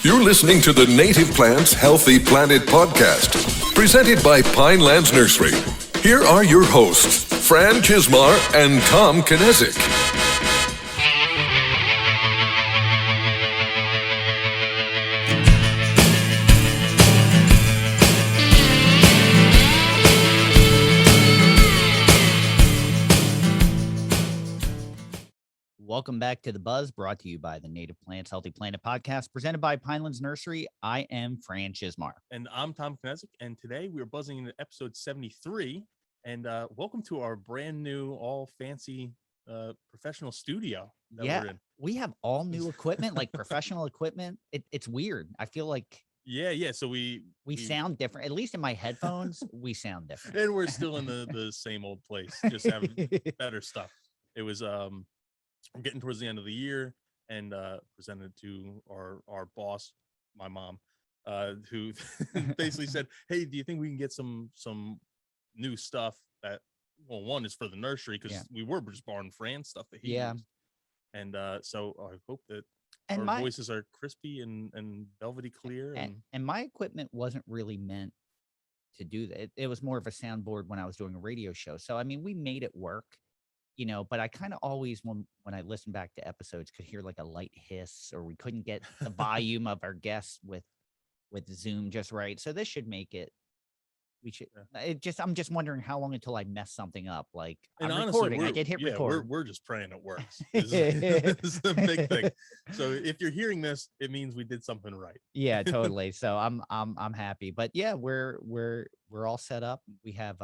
You're listening to the Native Plants Healthy Planet podcast, presented by Pinelands Nursery. Here are your hosts, Fran Chismar and Tom Kinezic. Welcome back to The Buzz, brought to you by the Native Plants Healthy Planet podcast, presented by Pinelands Nursery. I am Fran Chismar. And I'm Tom Kinezic, and today we're buzzing into episode 73, and welcome to our brand new, all fancy professional studio that we're in. We have all new equipment, like professional equipment. It's weird. I feel like So we sound different. At least in my headphones, we sound different. And we're still in the same old place, just having better stuff. It was we're getting towards the end of the year, and presented to our boss, my mom, who basically said, "Hey, do you think we can get some new stuff that, well, one is for the nursery, because we were just borrowing Fran's stuff that he used. And so I hope that our voices are crispy and velvety clear. And my equipment wasn't really meant to do that. It was more of a soundboard when I was doing a radio show. So, I mean, we made it work. But I kind of always, when I listen back to episodes, could hear like a light hiss, or we couldn't get the volume of our guests with Zoom just right. So this should make it. I'm just wondering how long until I mess something up. Like, and I'm honestly, recording. I did hit record. We're just praying it works. This is the big thing. So if you're hearing this, it means we did something right. Yeah, totally. So I'm happy. But yeah, we're all set up. We have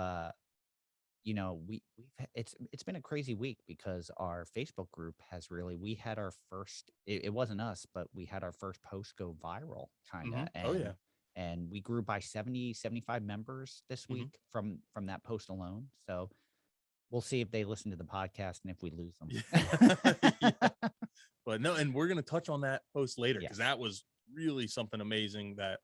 it's been a crazy week because our Facebook group we had our first, it wasn't us, but we had our first post go viral kind of. Mm-hmm. And we grew by 75 members this week from that post alone. So we'll see if they listen to the podcast and if we lose them. Yeah. But no, and we're going to touch on that post later, because that was really something amazing that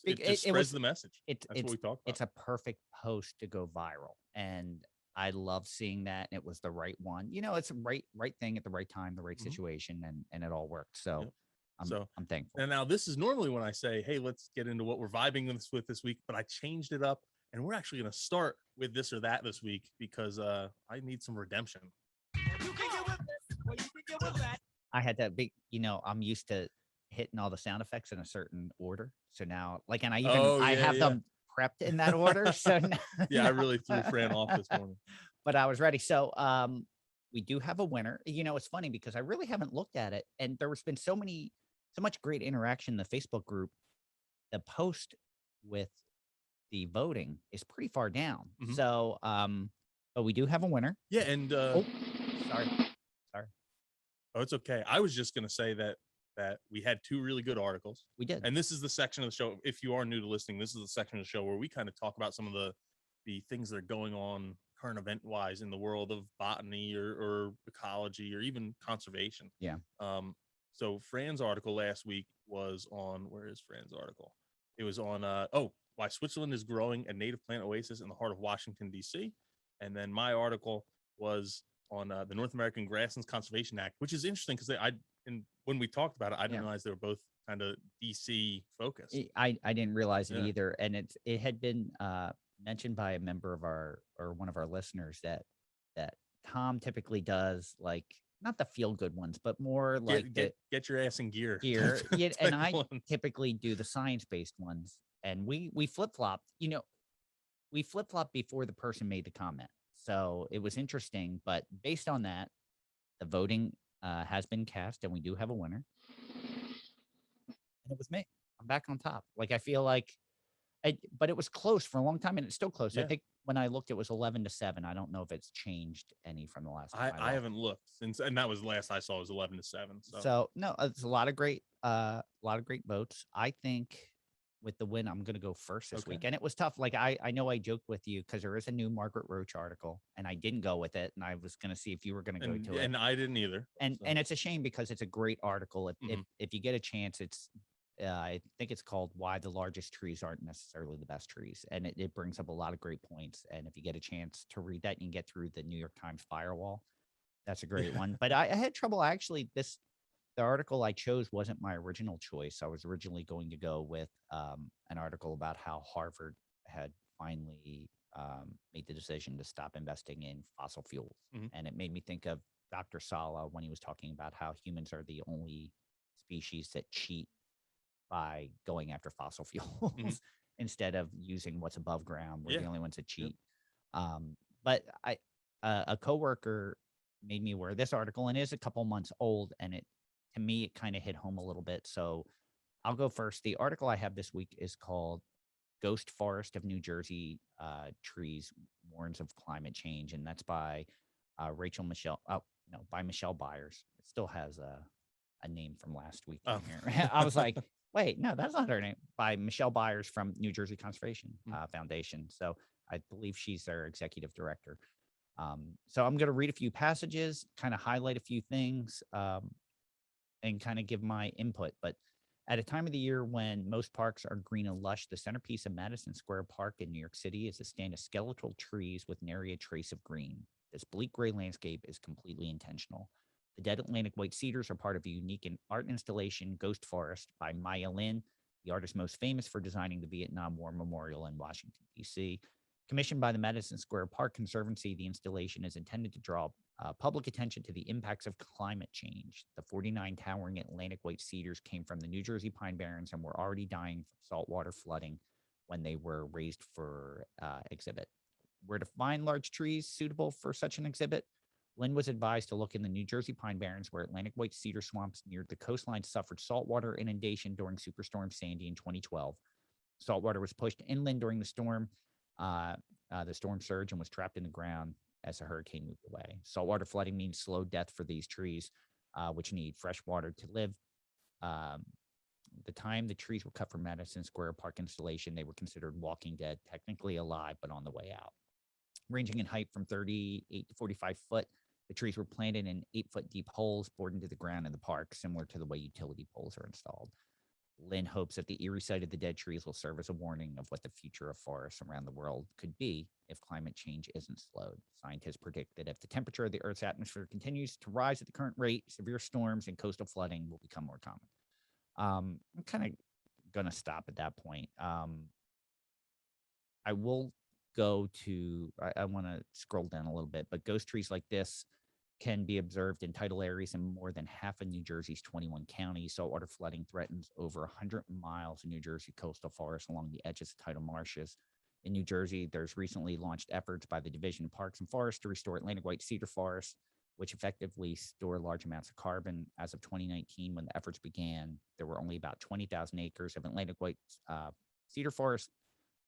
it just spreads the message. That's what we talked about. It's a perfect post to go viral, and I love seeing that. And it was the right one. It's a right thing at the right time, the right situation, and it all worked. So, I'm thankful. And now this is normally when I say, "Hey, let's get into what we're vibing with this week," but I changed it up, and we're actually going to start with this or that this week because I need some redemption. I had that big. I'm used to hitting all the sound effects in a certain order. So now, like, and I have them prepped in that order. So now, I really threw Fran off this morning, but I was ready. So we do have a winner. It's funny because I really haven't looked at it, and there has been so much great interaction in the Facebook group. The post with the voting is pretty far down. So but we do have a winner. Yeah. And sorry. Oh, it's okay. I was just going to say that we had two really good articles. We did. And this is the section of the show, if you are new to listening, this is the section of the show where we kind of talk about some of the things that are going on current event wise in the world of botany or ecology or even conservation. Yeah. So Fran's article last week was on, where is Fran's article? It was on why Switzerland is growing a native plant oasis in the heart of Washington, D.C. And then my article was on the North American Grasslands Conservation Act, which is interesting because when we talked about it, I didn't realize they were both kind of DC focused. I didn't realize it either. And it had been mentioned by a member of one of our listeners that Tom typically does, like, not the feel good ones, but more like get your ass in gear. And I typically do the science-based ones. And we flip-flopped, we flip-flopped before the person made the comment. So it was interesting, but based on that, the voting has been cast, and we do have a winner. And it was me. I'm back on top. Like, I feel like, but it was close for a long time, and it's still close. Yeah. I think when I looked, it was 11-7. I don't know if it's changed any from the last time. I haven't looked since, and that was the last I saw was 11-7. So no, it's a lot of great votes. I think with the win, I'm going to go first this week. And it was tough. Like, I know I joked with you because there is a new Margaret Roach article, and I didn't go with it. And I was going to see if you were going to go to it. And I didn't either. And it's a shame because it's a great article. If you get a chance, it's I think it's called "Why the Largest Trees Aren't Necessarily the Best Trees," and it brings up a lot of great points. And if you get a chance to read that, you can get through the New York Times firewall. That's a great one. But I had trouble actually. the article I chose wasn't my original choice. I was originally going to go with an article about how Harvard had finally made the decision to stop investing in fossil fuels. Mhm. And it made me think of Dr. Sala when he was talking about how humans are the only species that cheat by going after fossil fuels instead of using what's above ground. We're the Yeah. only ones that cheat. But a coworker made me aware of this article, and it is a couple months old, and to me it kind of hit home a little bit. So I'll go first. The article I have this week is called "Ghost Forest of New Jersey Trees Warns of Climate Change," and that's by Rachel Michelle. Oh no, by Michelle Byers. It still has a name from last week in here. I was like, wait, no, that's not her name. By Michelle Byers from New Jersey Conservation Foundation. So I believe she's their executive director. So I'm going to read a few passages, kind of highlight a few things, and kind of give my input. But at a time of the year when most parks are green and lush, the centerpiece of Madison Square Park in New York City is a stand of skeletal trees with nary a trace of green. This bleak gray landscape is completely intentional. The dead Atlantic white cedars are part of a unique art installation, Ghost Forest, by Maya Lin, the artist most famous for designing the Vietnam War Memorial in Washington, D.C. Commissioned by the Madison Square Park Conservancy, the installation is intended to draw public attention to the impacts of climate change. The 49 towering Atlantic white cedars came from the New Jersey Pine Barrens and were already dying from saltwater flooding when they were raised for exhibit. Where to find large trees suitable for such an exhibit? Lynn was advised to look in the New Jersey Pine Barrens, where Atlantic white cedar swamps near the coastline suffered saltwater inundation during Superstorm Sandy in 2012. Saltwater was pushed inland during the storm surge, and was trapped in the ground as the hurricane moved away. Saltwater flooding means slow death for these trees, which need fresh water to live. The time the trees were cut from Madison Square Park installation, they were considered walking dead, technically alive, but on the way out. Ranging in height from 38 to 45 foot, the trees were planted in 8-foot deep holes bored into the ground in the park, similar to the way utility poles are installed. Lynn hopes that the eerie sight of the dead trees will serve as a warning of what the future of forests around the world could be if climate change isn't slowed. Scientists predict that if the temperature of the Earth's atmosphere continues to rise at the current rate, severe storms and coastal flooding will become more common. I'm kind of going to stop at that point. I will go to, I want to scroll down a little bit, but ghost trees like this can be observed in tidal areas in more than half of New Jersey's 21 counties. Saltwater flooding threatens over 100 miles of New Jersey coastal forests along the edges of tidal marshes. In New Jersey, there's recently launched efforts by the Division of Parks and Forests to restore Atlantic white cedar forests, which effectively store large amounts of carbon. As of 2019, when the efforts began, there were only about 20,000 acres of Atlantic white cedar forest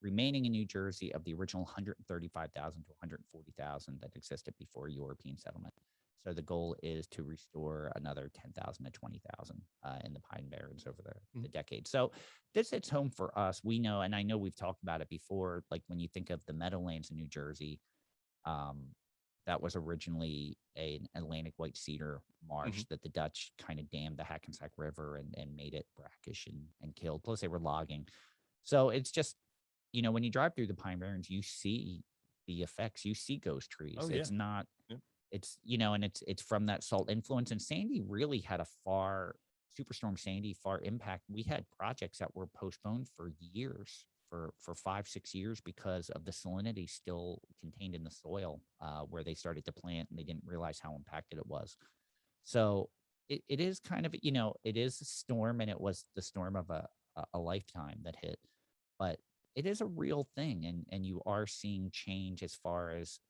remaining in New Jersey of the original 135,000 to 140,000 that existed before European settlement. So the goal is to restore another 10,000 to 20,000 in the Pine Barrens over the decade. So this hits home for us. We know, and I know we've talked about it before, like when you think of the Meadowlands in New Jersey, that was originally an Atlantic white cedar marsh that the Dutch kind of dammed the Hackensack River and made it brackish and killed. Plus they were logging. So it's just, you know, when you drive through the Pine Barrens, you see the effects. You see ghost trees. Oh, yeah. It's not, it's, you know, and it's from that salt influence. And Sandy really had Superstorm Sandy, far impact. We had projects that were postponed for years, for 5-6 years, because of the salinity still contained in the soil where they started to plant, and they didn't realize how impacted it was. So it is kind of, you know, it is a storm, and it was the storm of a lifetime that hit, but it is a real thing. And you are seeing change as far as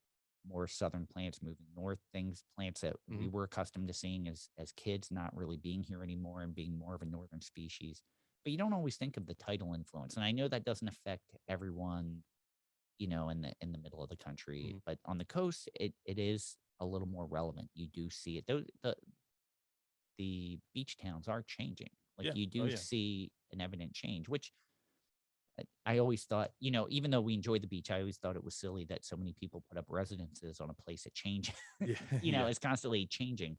more southern plants moving north, plants that we were accustomed to seeing as kids not really being here anymore and being more of a northern species. But you don't always think of the tidal influence. And I know that doesn't affect everyone, you know, in the middle of the country, but on the coast, it is a little more relevant. You do see it. The beach towns are changing. Like you do see an evident change, which I always thought, you know, even though we enjoyed the beach, I always thought it was silly that so many people put up residences on a place that changes. You know, it's constantly changing.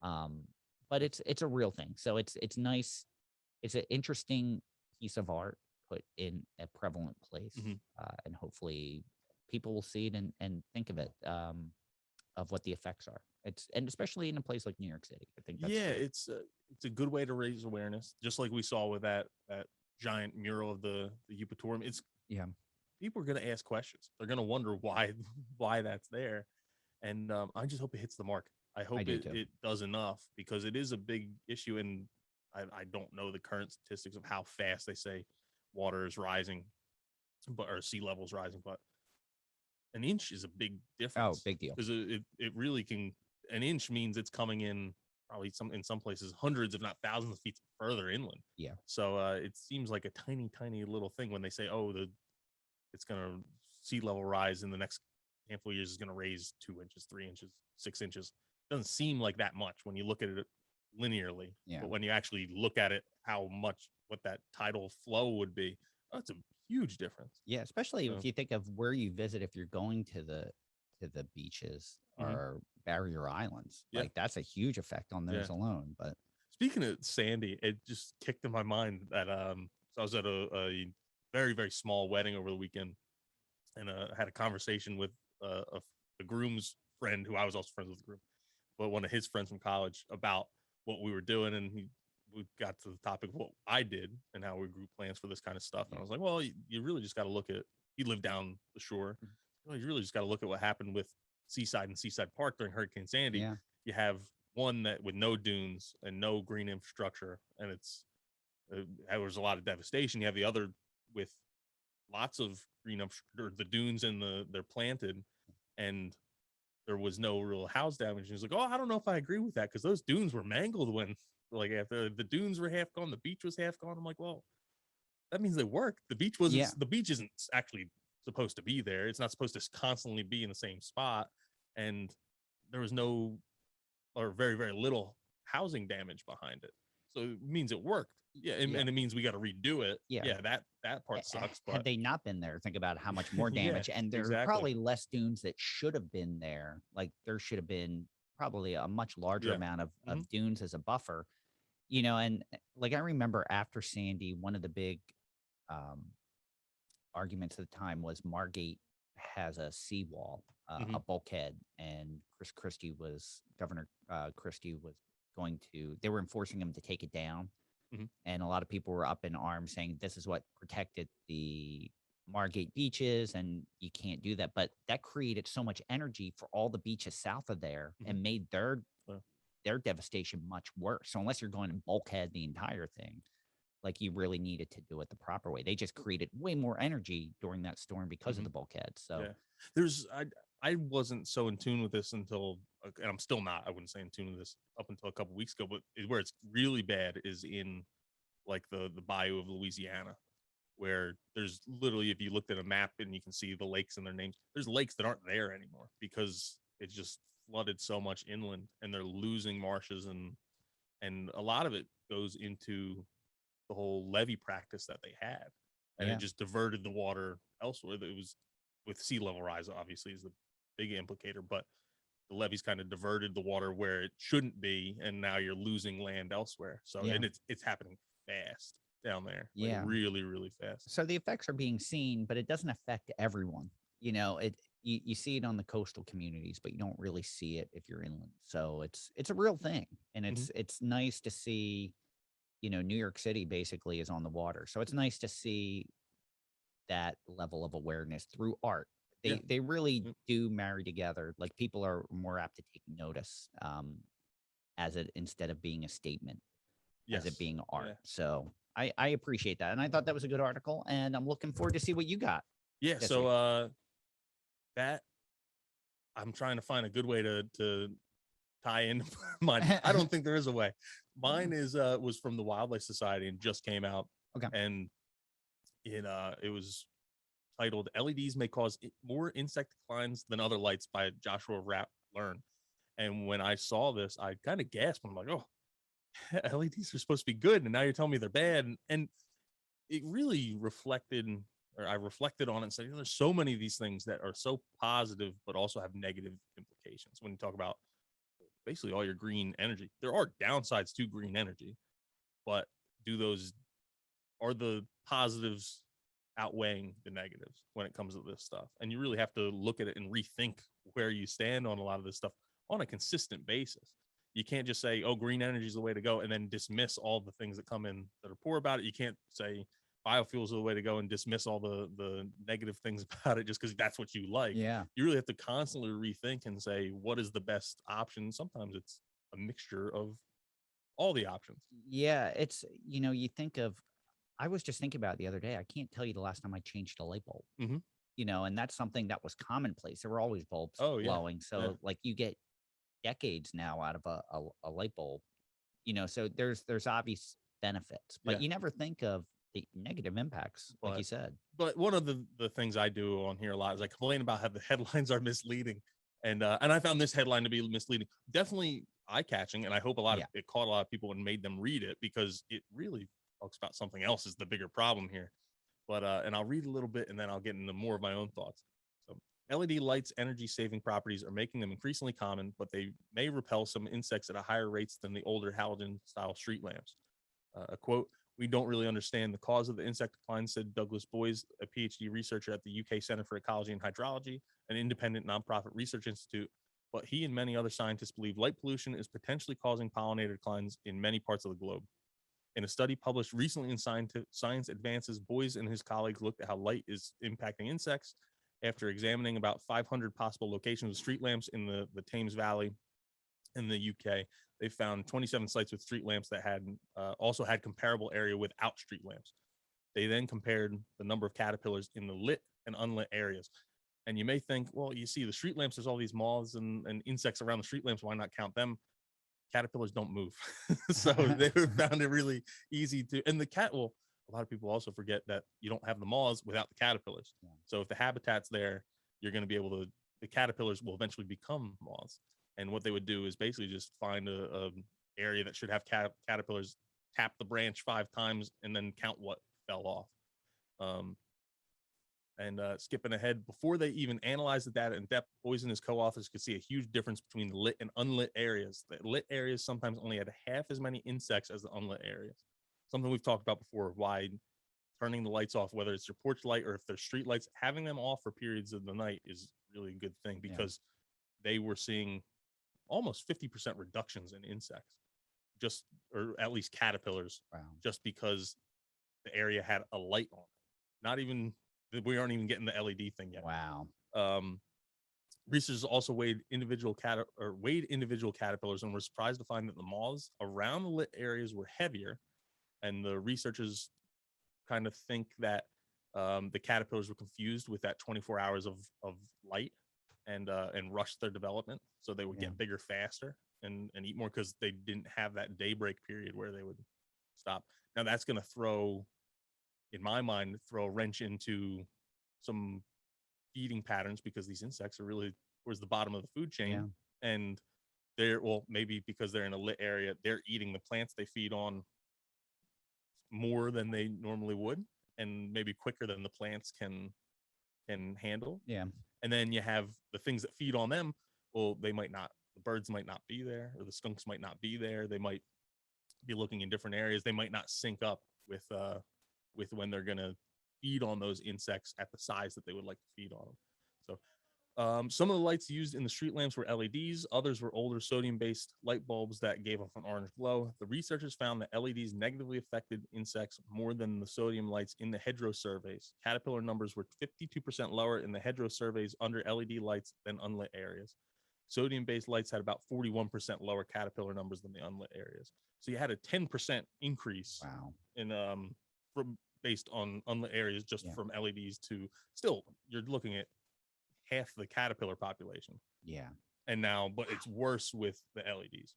But it's a real thing. So it's nice. It's an interesting piece of art put in a prevalent place. And hopefully people will see it and think of it. of what the effects are. And especially in a place like New York City, I think that's it's a good way to raise awareness, just like we saw with that giant mural of the Eupatorium. It's yeah. People are going to ask questions. They're going to wonder why that's there, and I just hope it hits the mark. I hope it does enough, because it is a big issue, and I don't know the current statistics of how fast they say water is rising, or sea levels rising, but an inch is a big difference. Oh, big deal. Because it really can. An inch means it's coming in probably in some places hundreds, if not thousands of feet further inland. Yeah. So it seems like a tiny little thing when they say, oh, it's going to sea level rise in the next handful of years is going to raise 2 inches, 3 inches, 6 inches. Doesn't seem like that much when you look at it linearly. Yeah. But when you actually look at it, what that tidal flow would be, that's a huge difference. Yeah, especially if you think of where you visit, if you're going to the beaches or barrier islands. Yeah. Like that's a huge effect on those alone. But speaking of Sandy, it just kicked in my mind that so I was at a very, very small wedding over the weekend, and had a conversation with the groom's friend, who I was also friends with the groom, but one of his friends from college, about what we were doing, and we got to the topic of what I did and how we grew plants for this kind of stuff. And I was like, well, you really just got to look at, he lived down the shore. Well, you really just got to look at what happened with Seaside and Seaside Park during Hurricane Sandy. Yeah. You have one that with no dunes and no green infrastructure, and there was a lot of devastation. You have the other with lots of green or the dunes and they're planted, and there was no real house damage. And he was like, oh, I don't know if I agree with that, because those dunes were mangled when, like, after the dunes were half gone, the beach was half gone. I'm like, well, that means they worked. The beach wasn't. The beach isn't actually supposed to be there. It's not supposed to constantly be in the same spot, and there was no, or very, very little housing damage behind it. So it means it worked. Yeah, and it means we got to redo it. Yeah, that part sucks. But had they not been there, think about how much more damage. And there are probably less dunes that should have been there. Like there should have been probably a much larger amount of dunes as a buffer. You know, and like I remember after Sandy, one of the big arguments at the time was Margate has a seawall, a bulkhead, and Governor Christie was they were enforcing him to take it down. And a lot of people were up in arms saying this is what protected the Margate beaches, and you can't do that. But that created so much energy for all the beaches south of there and made their devastation much worse. So unless you're going to bulkhead the entire thing, like you really needed to do it the proper way. They just created way more energy during that storm because of the bulkhead. So I wasn't so in tune with this until, and I'm still not, I wouldn't say in tune with this up until a couple weeks ago, but where it's really bad is in like the bayou of Louisiana, where there's literally, if you looked at a map and you can see the lakes and their names, there's lakes that aren't there anymore because it just flooded so much inland, and they're losing marshes, and a lot of it goes into the whole levee practice that they had, and it just diverted the water elsewhere. It was with sea level rise, obviously, is the big implicator, but the levees kind of diverted the water where it shouldn't be, and now you're losing land elsewhere. So and it's happening fast down there, like really, really fast. So the effects are being seen, but it doesn't affect everyone. You know, you see it on the coastal communities, but you don't really see it if you're inland. So it's a real thing, and it's nice to see. You know, New York City basically is on the water, so it's nice to see that level of awareness through art. They really do marry together. Like people are more apt to take notice as it, instead of being a statement, as it being art. So I appreciate that, and I thought that was a good article, and I'm looking forward to see what you got. Yeah. So that I'm trying to find a good way to tie in mine. I don't think there is a way. Mine is was from the Wildlife Society and just came out. Okay. And it was titled "LEDs May Cause More Insect Declines Than Other Lights" by Joshua Learn. And when I saw this, I kind of gasped. I'm like, oh, LEDs are supposed to be good, and now you're telling me they're bad. And it really reflected, or I reflected on it and said, you know, there's so many of these things that are so positive, but also have negative implications. When you talk about basically all your green energy, there are downsides to green energy, but are the positives outweighing the negatives when it comes to this stuff. And you really have to look at it and rethink where you stand on a lot of this stuff on a consistent basis. You can't just say, oh, green energy is the way to go, and then dismiss all the things that come in that are poor about it. You can't say biofuels are the way to go and dismiss all the negative things about it just because that's what you like. Yeah. You really have to constantly rethink and say, what is the best option? Sometimes it's a mixture of all the options. Yeah. It's, you think of, I was just thinking about it the other day. I can't tell you the last time I changed a light bulb, Mhm. And that's something that was commonplace. There were always bulbs Oh, yeah. blowing. So Yeah. like you get decades now out of a light bulb, so there's obvious benefits, but Yeah. you never think of the negative impacts, like you said. But one of the things I do on here a lot is I complain about how the headlines are misleading. And I found this headline to be misleading. Definitely eye-catching, and I hope it caught a lot of people and made them read it, because it really talks about something else is the bigger problem here. But and I'll read a little bit and then I'll get into more of my own thoughts. So LED lights' energy-saving properties are making them increasingly common, but they may repel some insects at a higher rates than the older halogen-style street lamps. A quote, "We don't really understand the cause of the insect decline," said Douglas Boyes, a PhD researcher at the UK Center for Ecology and Hydrology, an independent nonprofit research institute. But he and many other scientists believe light pollution is potentially causing pollinator declines in many parts of the globe. In a study published recently in Science Advances, Boyes and his colleagues looked at how light is impacting insects. After examining about 500 possible locations of street lamps in the Thames Valley in the UK, they found 27 sites with street lamps that had also had comparable area without street lamps. They then compared the number of caterpillars in the lit and unlit areas. And you may think, well, you see the street lamps, there's all these moths and insects around the street lamps. Why not count them? Caterpillars don't move. So they found it really easy to, and a lot of people also forget that you don't have the moths without the caterpillars. Yeah. So if the habitat's there, you're going to be able to, the caterpillars will eventually become moths. And what they would do is basically just find a area that should have caterpillars, tap the branch 5 times, and then count what fell off. Skipping ahead, before they even analyzed the data in depth, Boyes and his co-authors could see a huge difference between the lit and unlit areas. The lit areas sometimes only had half as many insects as the unlit areas. Something we've talked about before, why turning the lights off, whether it's your porch light or if they're street lights, having them off for periods of the night is really a good thing, because they were seeing almost 50% reductions in insects, or at least caterpillars, just because the area had a light on it. We aren't even getting the LED thing yet. Wow. Researchers also weighed individual caterpillars and were surprised to find that the moths around the lit areas were heavier. And the researchers kind of think that the caterpillars were confused with that 24 hours of light and rushed their development, so they would get bigger faster and eat more, because they didn't have that daybreak period where they would stop. Now that's going to in my mind, throw a wrench into some feeding patterns, because these insects are really towards the bottom of the food chain. And maybe because they're in a lit area, they're eating the plants they feed on more than they normally would, and maybe quicker than the plants can handle. Yeah. And then you have the things that feed on them. Well, the birds might not be there, or the skunks might not be there. They might be looking in different areas. They might not sync up with when they're going to feed on those insects at the size that they would like to feed on them. So some of the lights used in the street lamps were LEDs. Others were older sodium-based light bulbs that gave off an orange glow. The researchers found that LEDs negatively affected insects more than the sodium lights in the hedgerow surveys. Caterpillar numbers were 52% lower in the hedgerow surveys under LED lights than unlit areas. Sodium-based lights had about 41% lower caterpillar numbers than the unlit areas. So you had a 10% increase in based on unlit areas just from LEDs to, still you're looking at half the caterpillar population. Yeah. And now, but it's worse with the LEDs.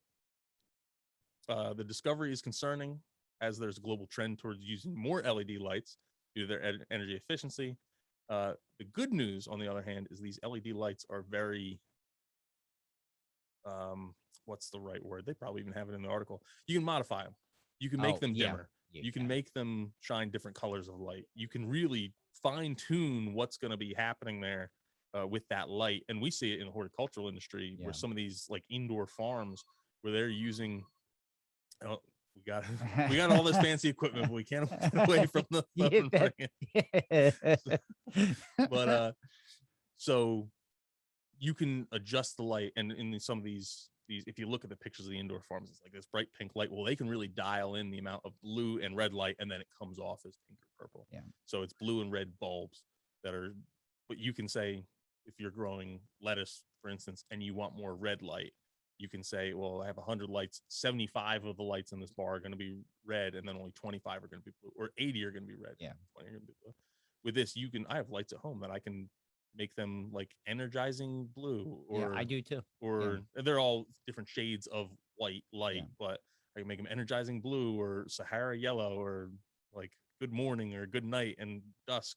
The discovery is concerning, as there's a global trend towards using more LED lights due to their energy efficiency. The good news, on the other hand, is these LED lights are very, what's the right word? They probably even have it in the article. You can modify them. You can make them dimmer. You can make them shine different colors of light. You can really fine tune what's going to be happening there with that light. And we see it in the horticultural industry where some of these like indoor farms where they're using we got all this fancy equipment, but we can't get away from the phone. But so you can adjust the light, and in some of these if you look at the pictures of the indoor farms, it's like this bright pink light. Well, they can really dial in the amount of blue and red light, and then it comes off as pink or purple. Yeah. So it's blue and red bulbs that are, but you can say, if you're growing lettuce, for instance, and you want more red light, you can say, well, I have 100 lights, 75 of the lights in this bar are going to be red, and then only 25 are going to be blue, or 80 are going to be red. Yeah. 20 are going to be blue. With this, I have lights at home that I can make them like energizing blue, or yeah, I do too. Or they're all different shades of white light, but I can make them energizing blue, or Sahara yellow, or like good morning or good night and dusk.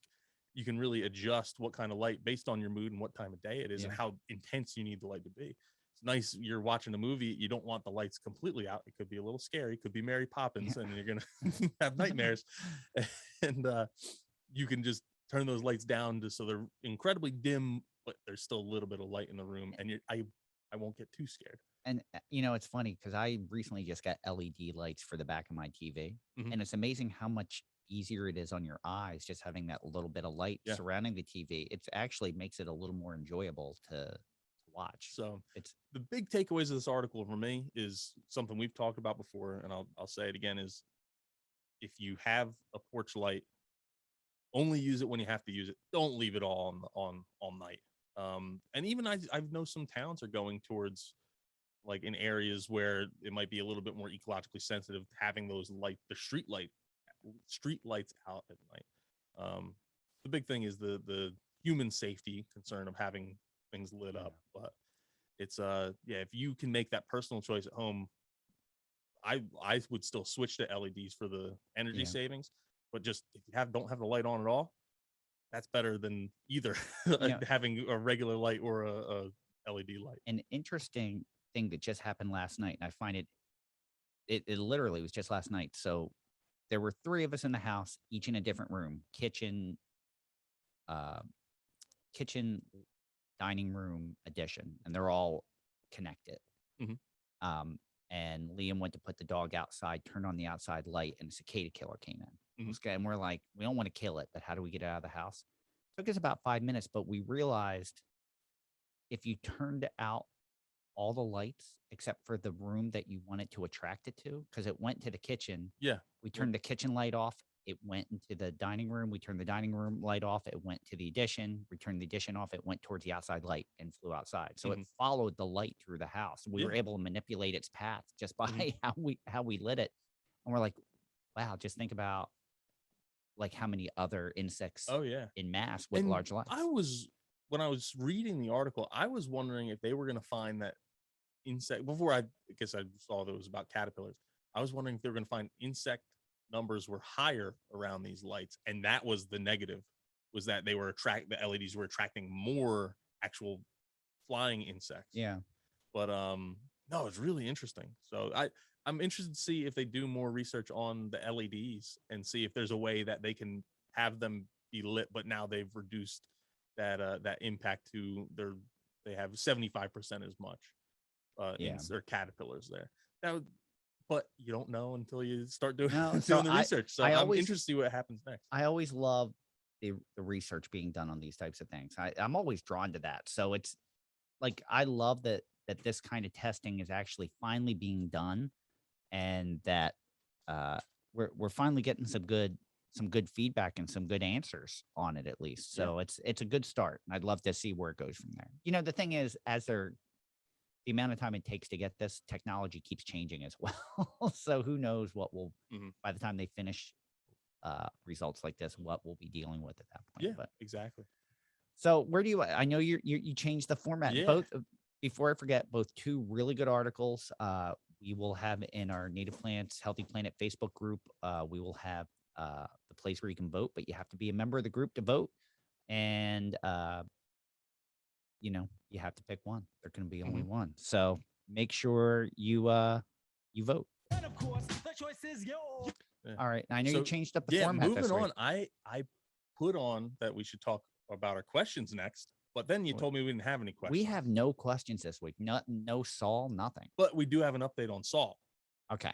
You can really adjust what kind of light based on your mood and what time of day it is, and how intense you need the light to be. It's nice. You're watching a movie. You don't want the lights completely out. It could be a little scary. It could be Mary Poppins, and you're going to have nightmares. And you can just turn those lights down so they're incredibly dim, but there's still a little bit of light in the room, and I won't get too scared. And it's funny because I recently just got LED lights for the back of my TV, and it's amazing how much easier it is on your eyes just having that little bit of light surrounding the TV. It actually makes it a little more enjoyable to watch. So it's the big takeaways of this article for me is something we've talked about before, and I'll say it again, is if you have a porch light, only use it when you have to use it. Don't leave it all on all night. And even I know some towns are going towards, like in areas where it might be a little bit more ecologically sensitive, having those the street lights out at night. The big thing is the human safety concern of having things lit up. But it's if you can make that personal choice at home, I would still switch to LEDs for the energy savings. But just if you don't have the light on at all, that's better than either having a regular light or a LED light. An interesting thing that just happened last night, and I find it literally was just last night. So there were 3 of us in the house, each in a different room, kitchen, dining room, addition, and they're all connected. And Liam went to put the dog outside, turned on the outside light, and a cicada killer came in. And we're like, we don't want to kill it, but how do we get it out of the house? It took us about 5 minutes, but we realized if you turned out all the lights except for the room that you wanted to attract it to, because it went to the kitchen. Yeah. We turned the kitchen light off. It went into the dining room. We turned the dining room light off. It went to the addition. We turned the addition off. It went towards the outside light and flew outside. So it followed the light through the house. We were able to manipulate its path just by how we lit it. And we're like, wow, just think about like how many other insects in mass with large lights. When I was reading the article, I was wondering if they were going to find that insect before I guess I saw that it was about caterpillars. I was wondering if they were going to find insect numbers were higher around these lights, and that was the negative, was that the LEDs were attracting more actual flying insects. But no, it's really interesting. So I'm interested to see if they do more research on the LEDs and see if there's a way that they can have them be lit, but now they've reduced that impact to they have 75% as much their caterpillars there. But you don't know until you start doing the research. So I'm interested to see what happens next. I always love the research being done on these types of things. I'm always drawn to that. So it's like, I love that this kind of testing is actually finally being done, and that we're finally getting some good feedback and some good answers on it, at least. So it's a good start. And I'd love to see where it goes from there. The thing is, the amount of time it takes to get this technology keeps changing as well. So who knows what will, by the time they finish results like this, what we'll be dealing with at that point. Yeah, exactly. So where do I know you changed the format. Both, before I forget, both 2 really good articles. We will have in our Native Plants Healthy Planet Facebook group. We will have the place where you can vote, but you have to be a member of the group to vote. And you have to pick one. There can be only one. So make sure you vote. And of course, the choice is yours. All right. I know you changed up the format. Moving on, I put on that we should talk about our questions next, but then you told me we didn't have any questions. We have no questions this week. No Saul, nothing. But we do have an update on Saul. Okay.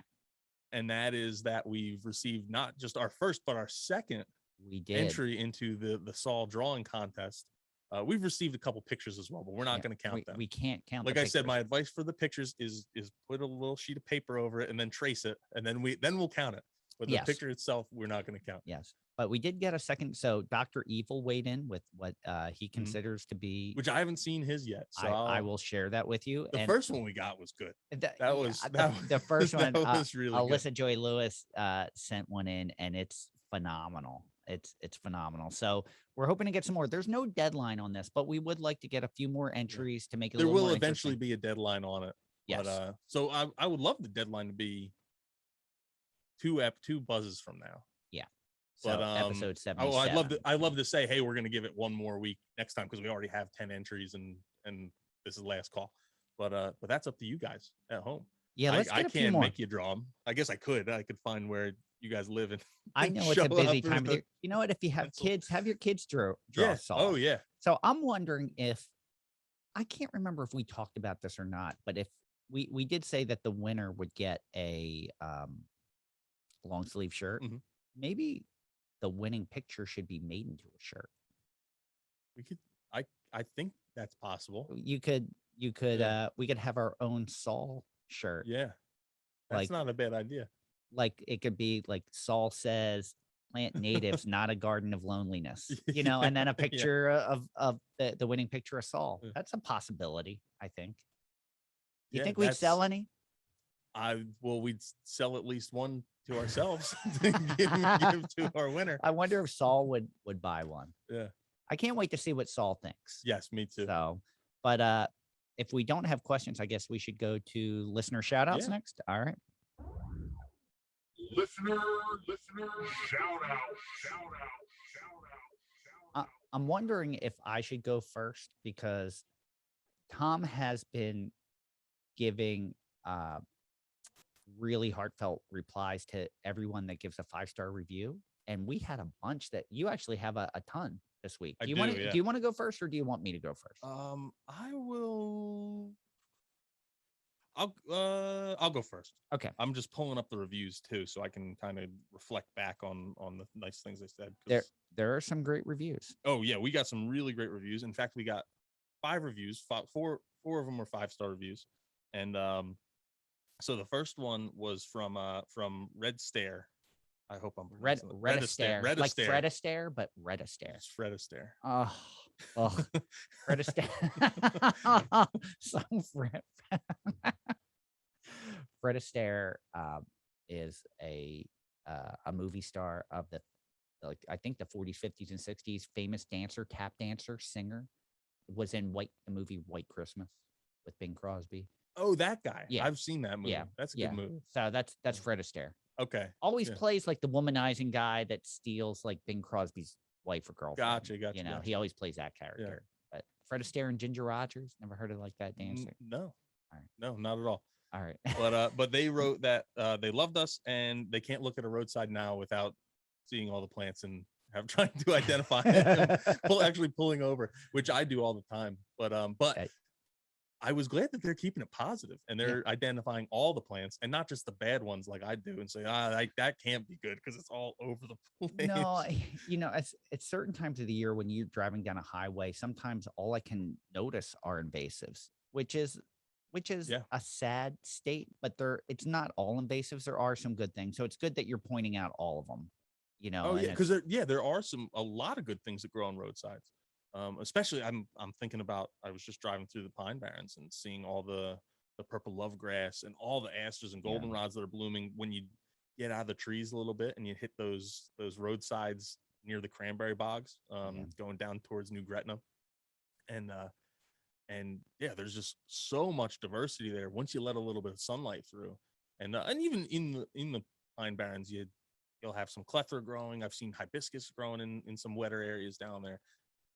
and that is that we've received not just our first, but our second We did. entry into the Saul drawing contest. We've received a couple pictures as well, but we're not going to count them. We can't count. Like the I said, pictures. my advice for the pictures is put a little sheet of paper over it and then trace it, and then we'll count it. But the Yes. picture itself, we're not going to count. Yes, but we did get a second. So Dr. Evil weighed in with what he considers to be, Which I haven't seen his yet. So I will share that with you. The And first one we got was good. that was the first one. That was really good. Alyssa Joy Lewis sent one in, and it's phenomenal. It's phenomenal. So we're hoping to get some more. There's no deadline on this, but we would like to get a few more entries to make it. There a little will more eventually interesting. be a deadline on it. Yes. But, so I would love the deadline to be two buzzes from now. Yeah. So But episode 77. I'd love to say, hey, we're gonna give it one more week next time because we already have 10 entries and this is the last call. But that's up to you guys at home. Yeah, let's I get a few can't more. make you draw them. I guess I could find where you guys live and I know it's show a busy up time of with year. You know what? If you have pencil. kids, have your kids draw Yeah. Saul. Oh yeah. So I'm wondering if I can't remember if we talked about this or not, but if we did say that the winner would get a long sleeve shirt, Mhm. maybe the winning picture should be made into a shirt. We could. I think that's possible. You could Yeah. we could have our own Saul shirt. Yeah. That's Like- not a bad idea. Like it could be like Saul says, plant natives, not a garden of loneliness, and then a Yeah. picture of the winning picture of Saul. Yeah. That's a possibility, I think. You Yeah, think we'd sell that's- any? We'd sell at least one to ourselves to give to our winner. I wonder if Saul would buy one. Yeah. I can't wait to see what Saul thinks. Yes, me too. So, but if we don't have questions, I guess we should go to listener shout outs Yeah. next. All right. Listener shout out. I'm wondering if I should go first because Tom has been giving really heartfelt replies to everyone that gives a 5-star review. And we had a bunch that you actually have a ton this week. I Do you do, want to yeah. do you want to go first or do you want me to go first? I will. I'll go first. Okay. I'm just pulling up the reviews too, so I can kind of reflect back on the nice things they said. There are some great reviews. Oh yeah, we got some really great reviews. In fact, we got 5 reviews. Four of them were 5-star reviews, and so the first one was from Red Stare. I hope I'm Red pronouncing Astaire. Red Like Astaire. Fred Astaire, but Red Astaire. It's Fred Astaire. Oh, Fred Astaire. So Fred Astaire is a movie star of I think the 40s, 50s, and 60s, famous dancer, tap dancer, singer. Was in the movie White Christmas with Bing Crosby. Oh, that guy. Yeah. I've seen that movie. Yeah, That's a yeah. good movie. So that's Fred Astaire. Okay. Always Yeah. plays like the womanizing guy that steals like Bing Crosby's wife or girlfriend. Gotcha. He Gotcha. always plays that character. But Fred Astaire and Ginger Rogers, never heard of like that dancer. No. All right. No, not at all. All right. But they wrote that they loved us and they can't look at a roadside now without seeing all the plants and trying to identify them, actually pulling over, which I do all the time. But Okay. I was glad that they're keeping it positive and they're identifying all the plants and not just the bad ones like I do and say, that can't be good because it's all over the place. No, at certain times of the year when you're driving down a highway, sometimes all I can notice are invasives, which is a sad state, but it's not all invasives. There are some good things. So it's good that you're pointing out all of them, Oh yeah, because there are a lot of good things that grow on roadsides. Especially I'm thinking about, I was just driving through the Pine Barrens and seeing all the purple love grass and all the asters and goldenrods that are blooming when you get out of the trees a little bit and you hit those roadsides near the cranberry bogs, going down towards New Gretna. And yeah, there's just so much diversity there once you let a little bit of sunlight through. And even in the Pine Barrens, you'll have some clethra growing. I've seen hibiscus growing in some wetter areas down there.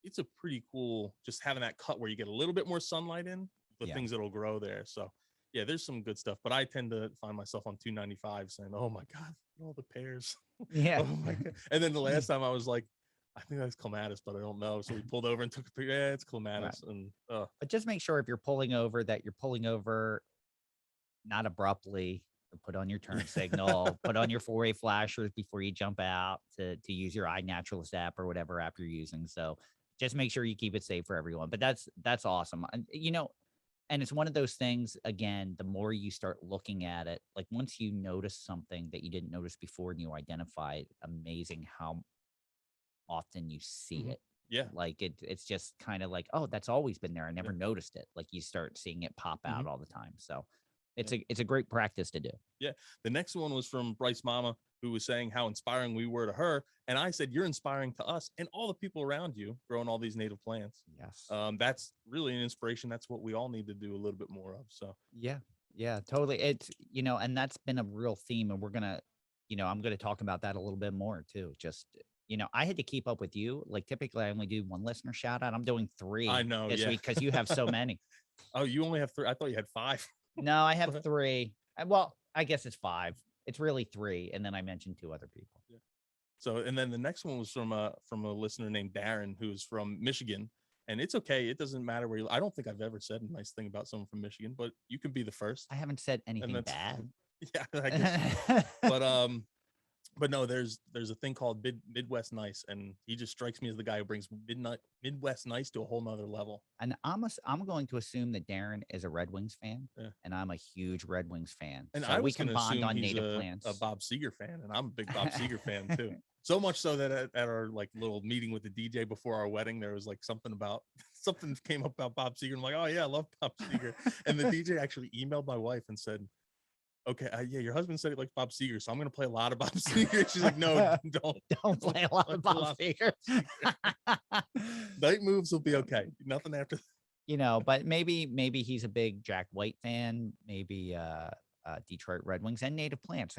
It's a pretty cool, just having that cut where you get a little bit more sunlight in the things that'll grow there. So yeah, there's some good stuff, but I tend to find myself on 295 saying, oh my God, all the pears. Yeah. Oh my God. And then the last time I was like, I think that's clematis, but I don't know. So we pulled over and took a picture. Yeah, it's clematis. Right. And But just make sure if you're pulling over that you're pulling over not abruptly, put on your turn signal, put on your 4-way flashers before you jump out to use your iNaturalist app or whatever app you're using. So just make sure you keep it safe for everyone. But that's awesome. And, and it's one of those things, again, the more you start looking at it, like once you notice something that you didn't notice before and you identify it, amazing how often you see it. Yeah. Like it's just kind of like, oh, that's always been there. I never noticed it. Like you start seeing it pop out all the time. So it's a great practice to do. Yeah. The next one was from Bryce Mama, who was saying how inspiring we were to her. And I said, you're inspiring to us and all the people around you growing all these native plants. Yes. That's really an inspiration. That's what we all need to do a little bit more of. So yeah, totally. It's, and that's been a real theme. And we're going to, I'm going to talk about that a little bit more too. Just, I had to keep up with you. Like typically I only do one listener shout out. I'm doing 3 I know this week because you have so many. Oh, you only have 3? I thought you had 5. No, I have 3. Well, I guess it's 5. It's really 3. And then I mentioned 2 other people. Yeah. So, and then the next one was from a listener named Darren, who's from Michigan. And it's okay. It doesn't matter where I don't think I've ever said a nice thing about someone from Michigan, but you can be the first. I haven't said anything bad. Yeah, I guess. But no, there's a thing called Midwest Nice, and he just strikes me as the guy who brings Midwest Nice to a whole nother level. And I'm going to assume that Darren is a Red Wings fan, and I'm a huge Red Wings fan. And so we can bond on native plants. A Bob Seger fan, and I'm a big Bob Seger fan too. So much so that at our like little meeting with the DJ before our wedding, there was like something came up about Bob Seger. I'm like, oh yeah, I love Bob Seger. And the DJ actually emailed my wife and said, okay, yeah, your husband said he likes Bob Seger, so I'm going to play a lot of Bob Seger. She's like, no, don't play a lot of Bob Seger. Night Moves will be okay. Nothing after that. But maybe he's a big Jack White fan, maybe Detroit Red Wings and native plants.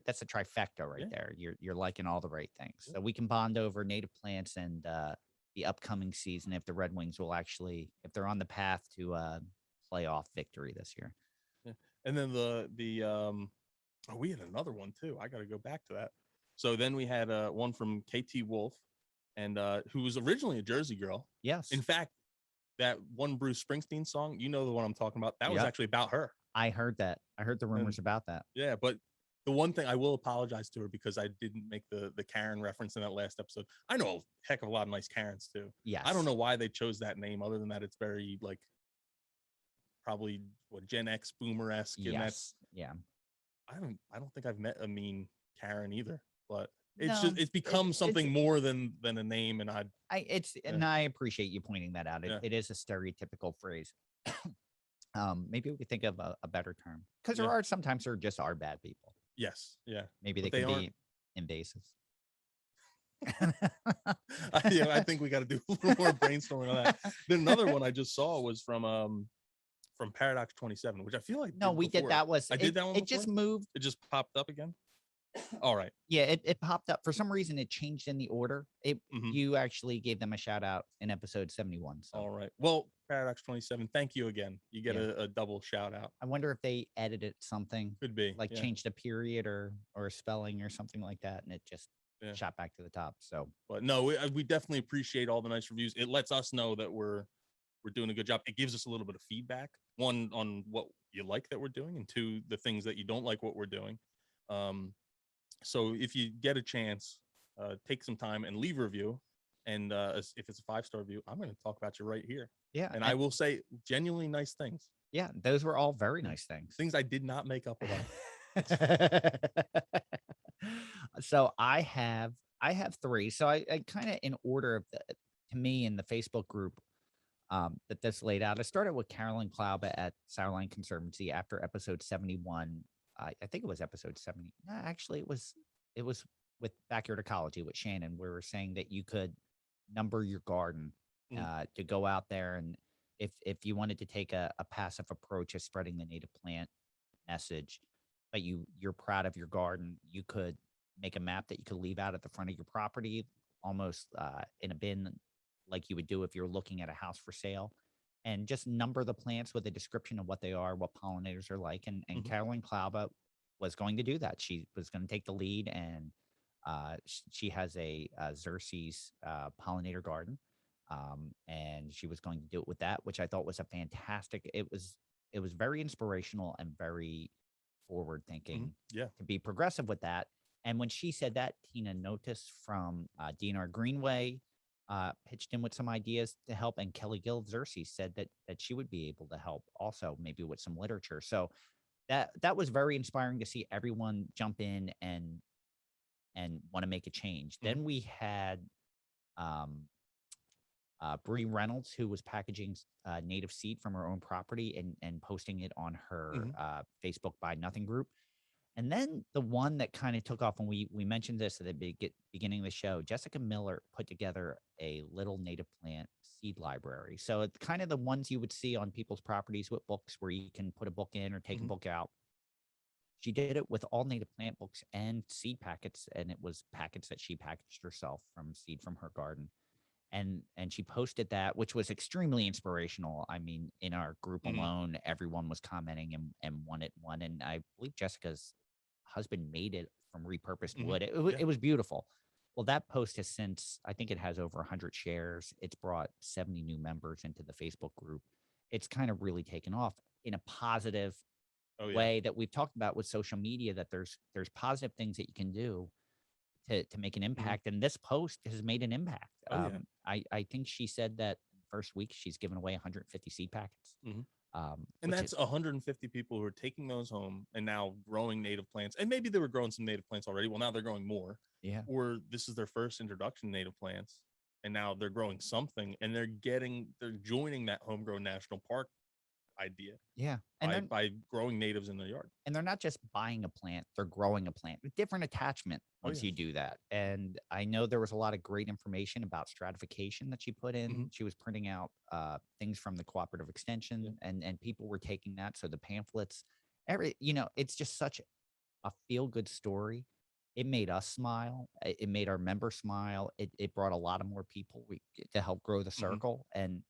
That's a trifecta right there. You're liking all the right things. So we can bond over native plants and the upcoming season if the Red Wings will actually, if they're on the path to playoff victory this year. Yeah. And then we had another one too. I got to go back to that. So then we had one from KT Wolf, and who was originally a Jersey girl. Yes. In fact, that one Bruce Springsteen song, the one I'm talking about, that was actually about her. I heard that. I heard the rumors about that. Yeah, but the one thing I will apologize to her because I didn't make the Karen reference in that last episode. I know a heck of a lot of nice Karens too. Yes. I don't know why they chose that name other than that it's very like probably what Gen X boomer-esque. Yes. And that's I don't think I've met a mean Karen either, but it's become something more than a name. And and I appreciate you pointing that out. It is a stereotypical phrase. Maybe we could think of a better term because sometimes there just are bad people. Yes. Yeah. Maybe they could be invasive. I think we got to do a little more brainstorming on that. Then another one I just saw was from Paradox 27, which I feel like we did that. I did that one. It just moved. It just popped up again. All right. Yeah, it popped up for some reason. It changed in the order. You actually gave them a shout out in episode 71. So. All right. Well, Paradox 27, thank you again. You get a double shout out. I wonder if they edited something. Could be like changed a period or a spelling or something like that, and it just shot back to the top. So, but no, we definitely appreciate all the nice reviews. It lets us know that we're doing a good job. It gives us a little bit of feedback. One, on what you like that we're doing, and 2, the things that you don't like what we're doing. So if you get a chance, take some time and leave a review. And if it's a 5-star review, I'm going to talk about you right here. Yeah. And I will say genuinely nice things. Yeah. Those were all very nice things. Things I did not make up about. So I have 3. So I kind of in order of to me in the Facebook group that this laid out. I started with Carolyn Klauba at Sourline Conservancy after episode 71. I think it was episode 70. No, actually it was with Backyard Ecology with Shannon. We were saying that you could number your garden to go out there, and if you wanted to take a passive approach of spreading the native plant message, but you're proud of your garden, you could make a map that you could leave out at the front of your property, almost in a bin, like you would do if you're looking at a house for sale, and just number the plants with a description of what they are, what pollinators are like. And Carolyn Klauba was going to do that. She was going to take the lead, and she has a Xerces pollinator garden. And she was going to do it with that, which I thought was a fantastic. It was very inspirational and very forward thinking Yeah. to be progressive with that. And when she said that, Tina Notice from DNR Greenway pitched in with some ideas to help, and Kelly Gill Xerxes said that she would be able to help also, maybe with some literature. So that was very inspiring to see everyone jump in and want to make a change. Then we had Bree Reynolds, who was packaging native seed from her own property and posting it on her Facebook Buy Nothing group. And then the one that kind of took off, and we mentioned this at the beginning of the show, Jessica Miller put together a little native plant seed library. So it's kind of the ones you would see on people's properties with books where you can put a book in or take a book out. She did it with all native plant books and seed packets, and it was packets that she packaged herself from seed from her garden. And she posted that, which was extremely inspirational. I mean, in our group alone, everyone was commenting and wanted one. And I believe Jessica's husband made it from repurposed wood. It was beautiful. Well, that post has since, I think it has over 100 shares. It's brought 70 new members into the Facebook group. It's kind of really taken off in a positive way that we've talked about with social media, that there's positive things that you can do to make an impact. And this post has made an impact. I think she said that first week she's given away 150 seed packets. And that's 150 people who are taking those home and now growing native plants. And maybe they were growing some native plants already. Well, now they're growing more. Yeah. Or this is their first introduction to native plants, and now they're growing something, and they're joining that homegrown national park idea. Yeah. And by growing natives in their yard. And they're not just buying a plant, they're growing a plant with different attachment once you do that. And I know there was a lot of great information about stratification that she put in. She was printing out things from the cooperative extension, and people were taking that. So the pamphlets, it's just such a feel-good story. It made us smile. It made our members smile. It brought a lot of more people to help grow the circle. And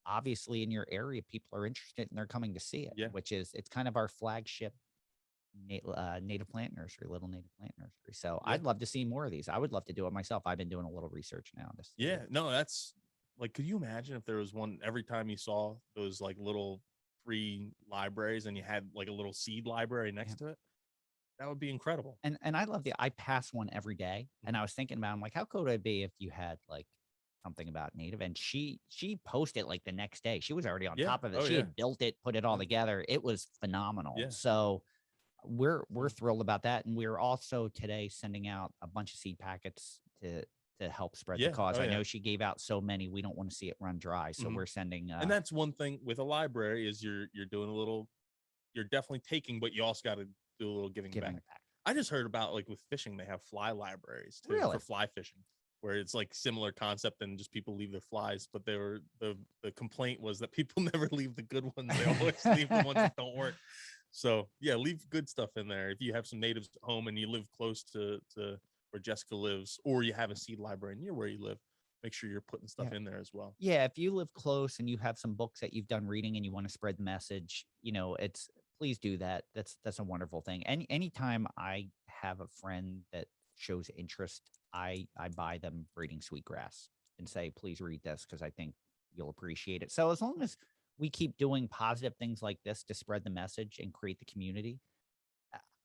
obviously in your area, people are interested and they're coming to see it, which is, it's kind of our flagship native plant nursery, little native plant nursery. So I'd love to see more of these. I would love to do it myself. I've been doing a little research now. No, that's like, could you imagine if there was one every time you saw those like little free libraries and you had like a little seed library next to it? That would be incredible. And I love I pass one every day. And I was thinking about, I'm like, how cool would it be if you had like something about native? And she posted like the next day. She was already on top of it. She had built it, put it all together. It was phenomenal. So we're thrilled about that. And we're also today sending out a bunch of seed packets to help spread the cause. I know she gave out so many, we don't want to see it run dry. So we're sending and that's one thing with a library is you're doing a little, you're definitely taking, but you also got to do a little giving back. I just heard about, like, with fishing, they have fly libraries too, for fly fishing, where it's like similar concept and just people leave their flies, but the complaint was that people never leave the good ones. They always leave the ones that don't work. So leave good stuff in there. If you have some natives at home and you live close to where Jessica lives, or you have a seed library near where you live, make sure you're putting stuff in there as well. Yeah, if you live close and you have some books that you've done reading and you want to spread the message, please do that. That's a wonderful thing. And anytime I have a friend that shows interest, I buy them breeding sweetgrass and say, please read this because I think you'll appreciate it. So as long as we keep doing positive things like this to spread the message and create the community,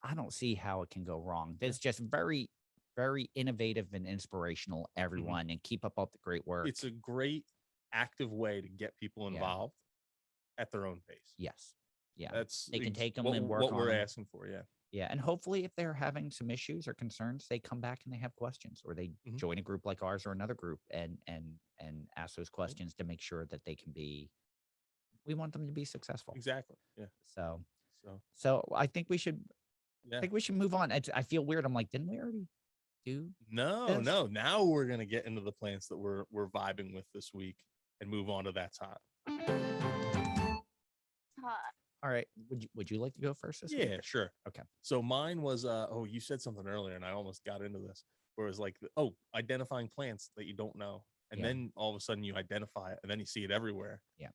I don't see how it can go wrong. It's just very, very innovative and inspirational, everyone, and keep up the great work. It's a great active way to get people involved at their own pace. Yes. Yeah. They can take them and work on what we're asking for. Yeah. Yeah. And hopefully if they're having some issues or concerns, they come back and they have questions, or they join a group like ours or another group and ask those questions to make sure that we want them to be successful. Exactly. Yeah. So I think we should move on. I feel weird. I'm like, didn't we already do? No. Now we're going to get into the plants that we're vibing with this week and move on to That's Hot. All right. Would you like to go first this week? Yeah, sure. Okay. So mine was you said something earlier and I almost got into this, where it was like, identifying plants that you don't know. And then all of a sudden you identify it and then you see it everywhere. Yeah.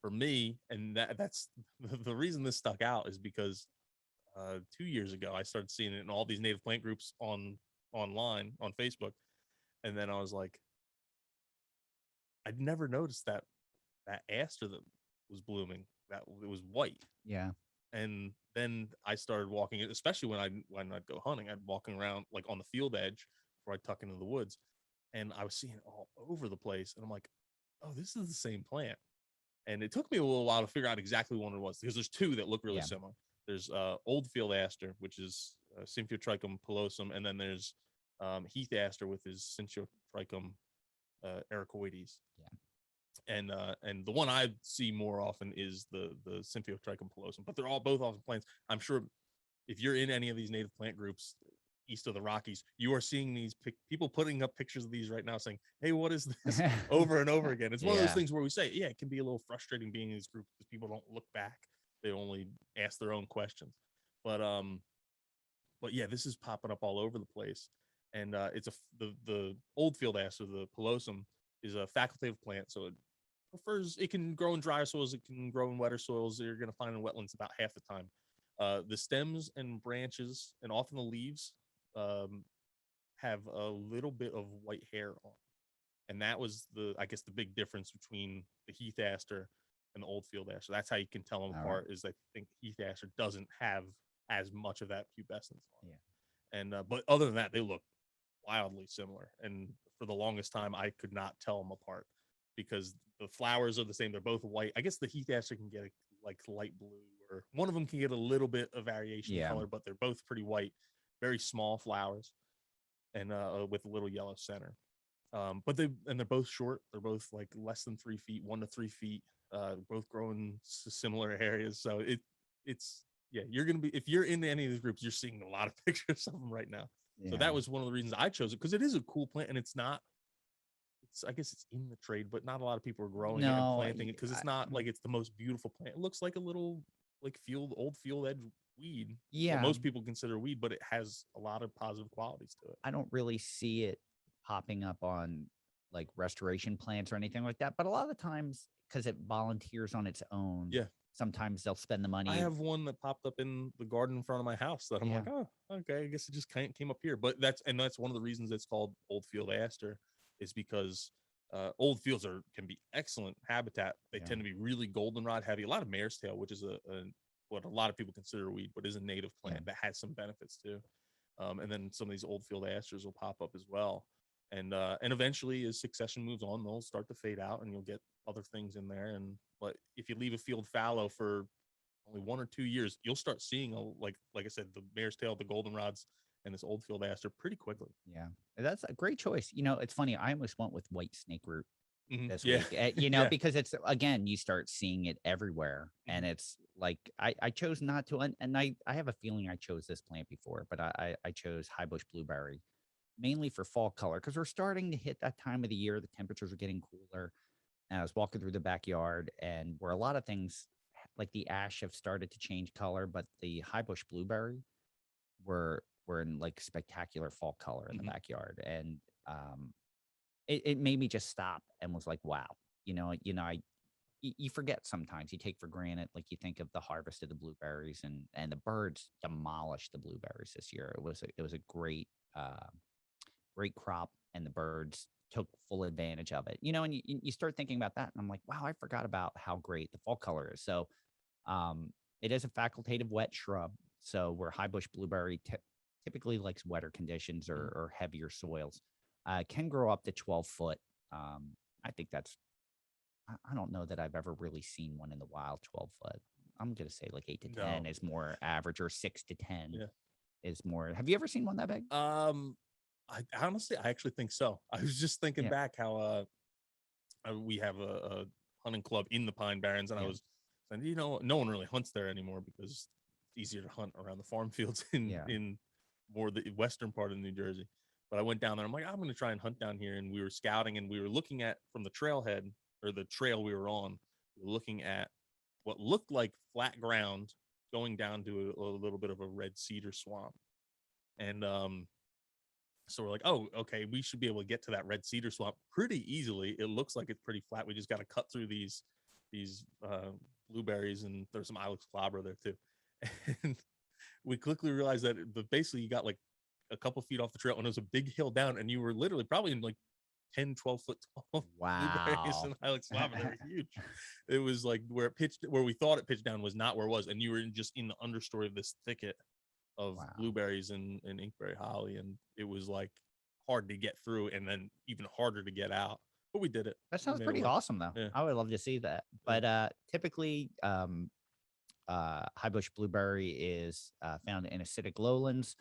For me, and that's the reason this stuck out is because 2 years ago I started seeing it in all these native plant groups online on Facebook. And then I was like, I'd never noticed that Astaire that was blooming, that it was white. Yeah. And then I started walking, especially when I'd go hunting, I'd walking around like on the field edge before I tuck into the woods, and I was seeing it all over the place. And I'm like, oh, this is the same plant. And it took me a little while to figure out exactly what it was, because there's two that look really similar. There's old field aster, which is Symphotrichum pilosum, and then there's Heath aster with his Symphotrichum ericoides. And the one I see more often is the Symphotrichum pilosum, but they're all both often plants. I'm sure if you're in any of these native plant groups east of the Rockies, you are seeing these people putting up pictures of these right now saying, hey, what is this, over and over again. It's one of those things where we say, yeah, it can be a little frustrating being in these groups because people don't look back. They only ask their own questions. But yeah, this is popping up all over the place. And it's the old field aster, the pilosum, is a facultative plant. So it can grow in drier soils, it can grow in wetter soils. You're going to find in wetlands about half the time. The stems and branches and often the leaves have a little bit of white hair on, and that was the big difference between the Heath aster and the old field aster. That's how you can tell them apart. Is I think Heath aster doesn't have as much of that pubescence on it. And but other than that, they look wildly similar, and for the longest time I could not tell them apart because the flowers are the same. They're both white. I guess the Heath aster can get like light blue, or one of them can get a little bit of variation in color, but they're both pretty white, very small flowers, and with a little yellow center. But they're both short. They're both like less than 3 feet, 1 to 3 feet. Both grow in similar areas. So it's you're gonna be, if you're into any of these groups, you're seeing a lot of pictures of them right now. So that was one of the reasons I chose it, because it is a cool plant, and it's not. I guess it's in the trade, but not a lot of people are growing it and planting it because it's not like it's the most beautiful plant. It looks like a little like old field edge weed. Yeah, that most people consider weed, but it has a lot of positive qualities to it. I don't really see it popping up on like restoration plants or anything like that, but a lot of the times, because it volunteers on its own, sometimes they'll spend the money. I have one that popped up in the garden in front of my house that I'm like, oh, okay, I guess it just came up here. But that's one of the reasons it's called old field aster, is because old fields can be excellent habitat. They tend to be really goldenrod heavy. A lot of mare's tail, which is what a lot of people consider a weed, but is a native plant that has some benefits too. And then some of these old field asters will pop up as well. And eventually, as succession moves on, they'll start to fade out, and you'll get other things in there. But if you leave a field fallow for only 1 or 2 years, you'll start seeing like I said, the mare's tail, the goldenrods, and this old field aster pretty quickly. Yeah, that's a great choice. It's funny. I almost went with white snake root this week, because it's, again, you start seeing it everywhere, and it's like I chose not to, and I have a feeling I chose this plant before, but I chose high bush blueberry mainly for fall color, because we're starting to hit that time of the year. The temperatures are getting cooler. And I was walking through the backyard, and where a lot of things like the ash have started to change color, but the high bush blueberry were in like spectacular fall color in the backyard. And it made me just stop and was like, wow, you forget sometimes. You take for granted, like you think of the harvest of the blueberries, and the birds demolished the blueberries this year. It was a great crop, and the birds took full advantage of it, and you start thinking about that, and I'm like, wow, I forgot about how great the fall color is. So it is a facultative wet shrub. So where high bush blueberry typically likes wetter conditions or heavier soils, can grow up to 12 foot. I think that's, I don't know that I've ever really seen one in the wild 12 foot. I'm going to say like 8 to 10 is more average, or 6 to 10 is more. Have you ever seen one that big? I honestly actually think so. I was just thinking back how we have a hunting club in the Pine Barrens, and I was saying, no one really hunts there anymore because it's easier to hunt around the farm fields in more the western part of New Jersey. But I went down there. I'm like, I'm going to try and hunt down here. And we were scouting, and we were looking at, from the trailhead, or the trail we were on, we were looking at what looked like flat ground going down to a little bit of a red cedar swamp. And so we're like, oh, okay, we should be able to get to that red cedar swamp pretty easily. It looks like it's pretty flat. We just got to cut through these blueberries, and there's some Ilex glabra there too. And we quickly realized that basically you got like a couple feet off the trail, and it was a big hill down, and you were literally probably in like 10, 12 foot tall blueberries Wow. and Ilex lava. They were huge. It was like where we thought it pitched down was not where it was. And you were just in the understory of this thicket of Wow. blueberries and inkberry holly. And it was like hard to get through and then even harder to get out. But we did it. That We sounds made it pretty work. awesome, though. Yeah. I would love to see that. But typically, high bush blueberry is found in acidic lowlands.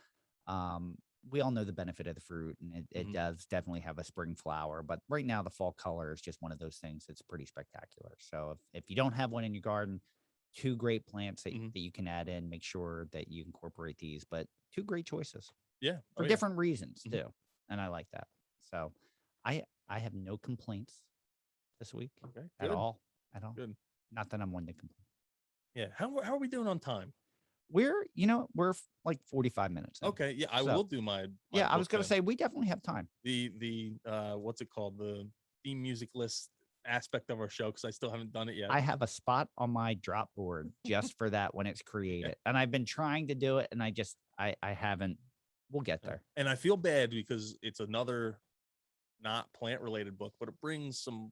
We all know the benefit of the fruit, and it does definitely have a spring flower. But right now, the fall color is just one of those things that's pretty spectacular. So if you don't have one in your garden, two great plants that you can add in. Make sure that you incorporate these, but two great choices. Yeah. For Oh, yeah. different reasons too, and I like that. So I have no complaints this week at Good. all. Good. Not that I'm one to complain. Yeah. How are we doing on time? We're like 45 minutes in. Okay. Yeah, I So- will do my Yeah, I was book gonna then. say we definitely have time. The what's it called, the theme music list aspect of our show, because I still haven't done it yet. I have a spot on my drop board just for that when it's created, and I've been trying to do it, and I haven't. We'll get there. And I feel bad because it's another not plant related book, but it brings some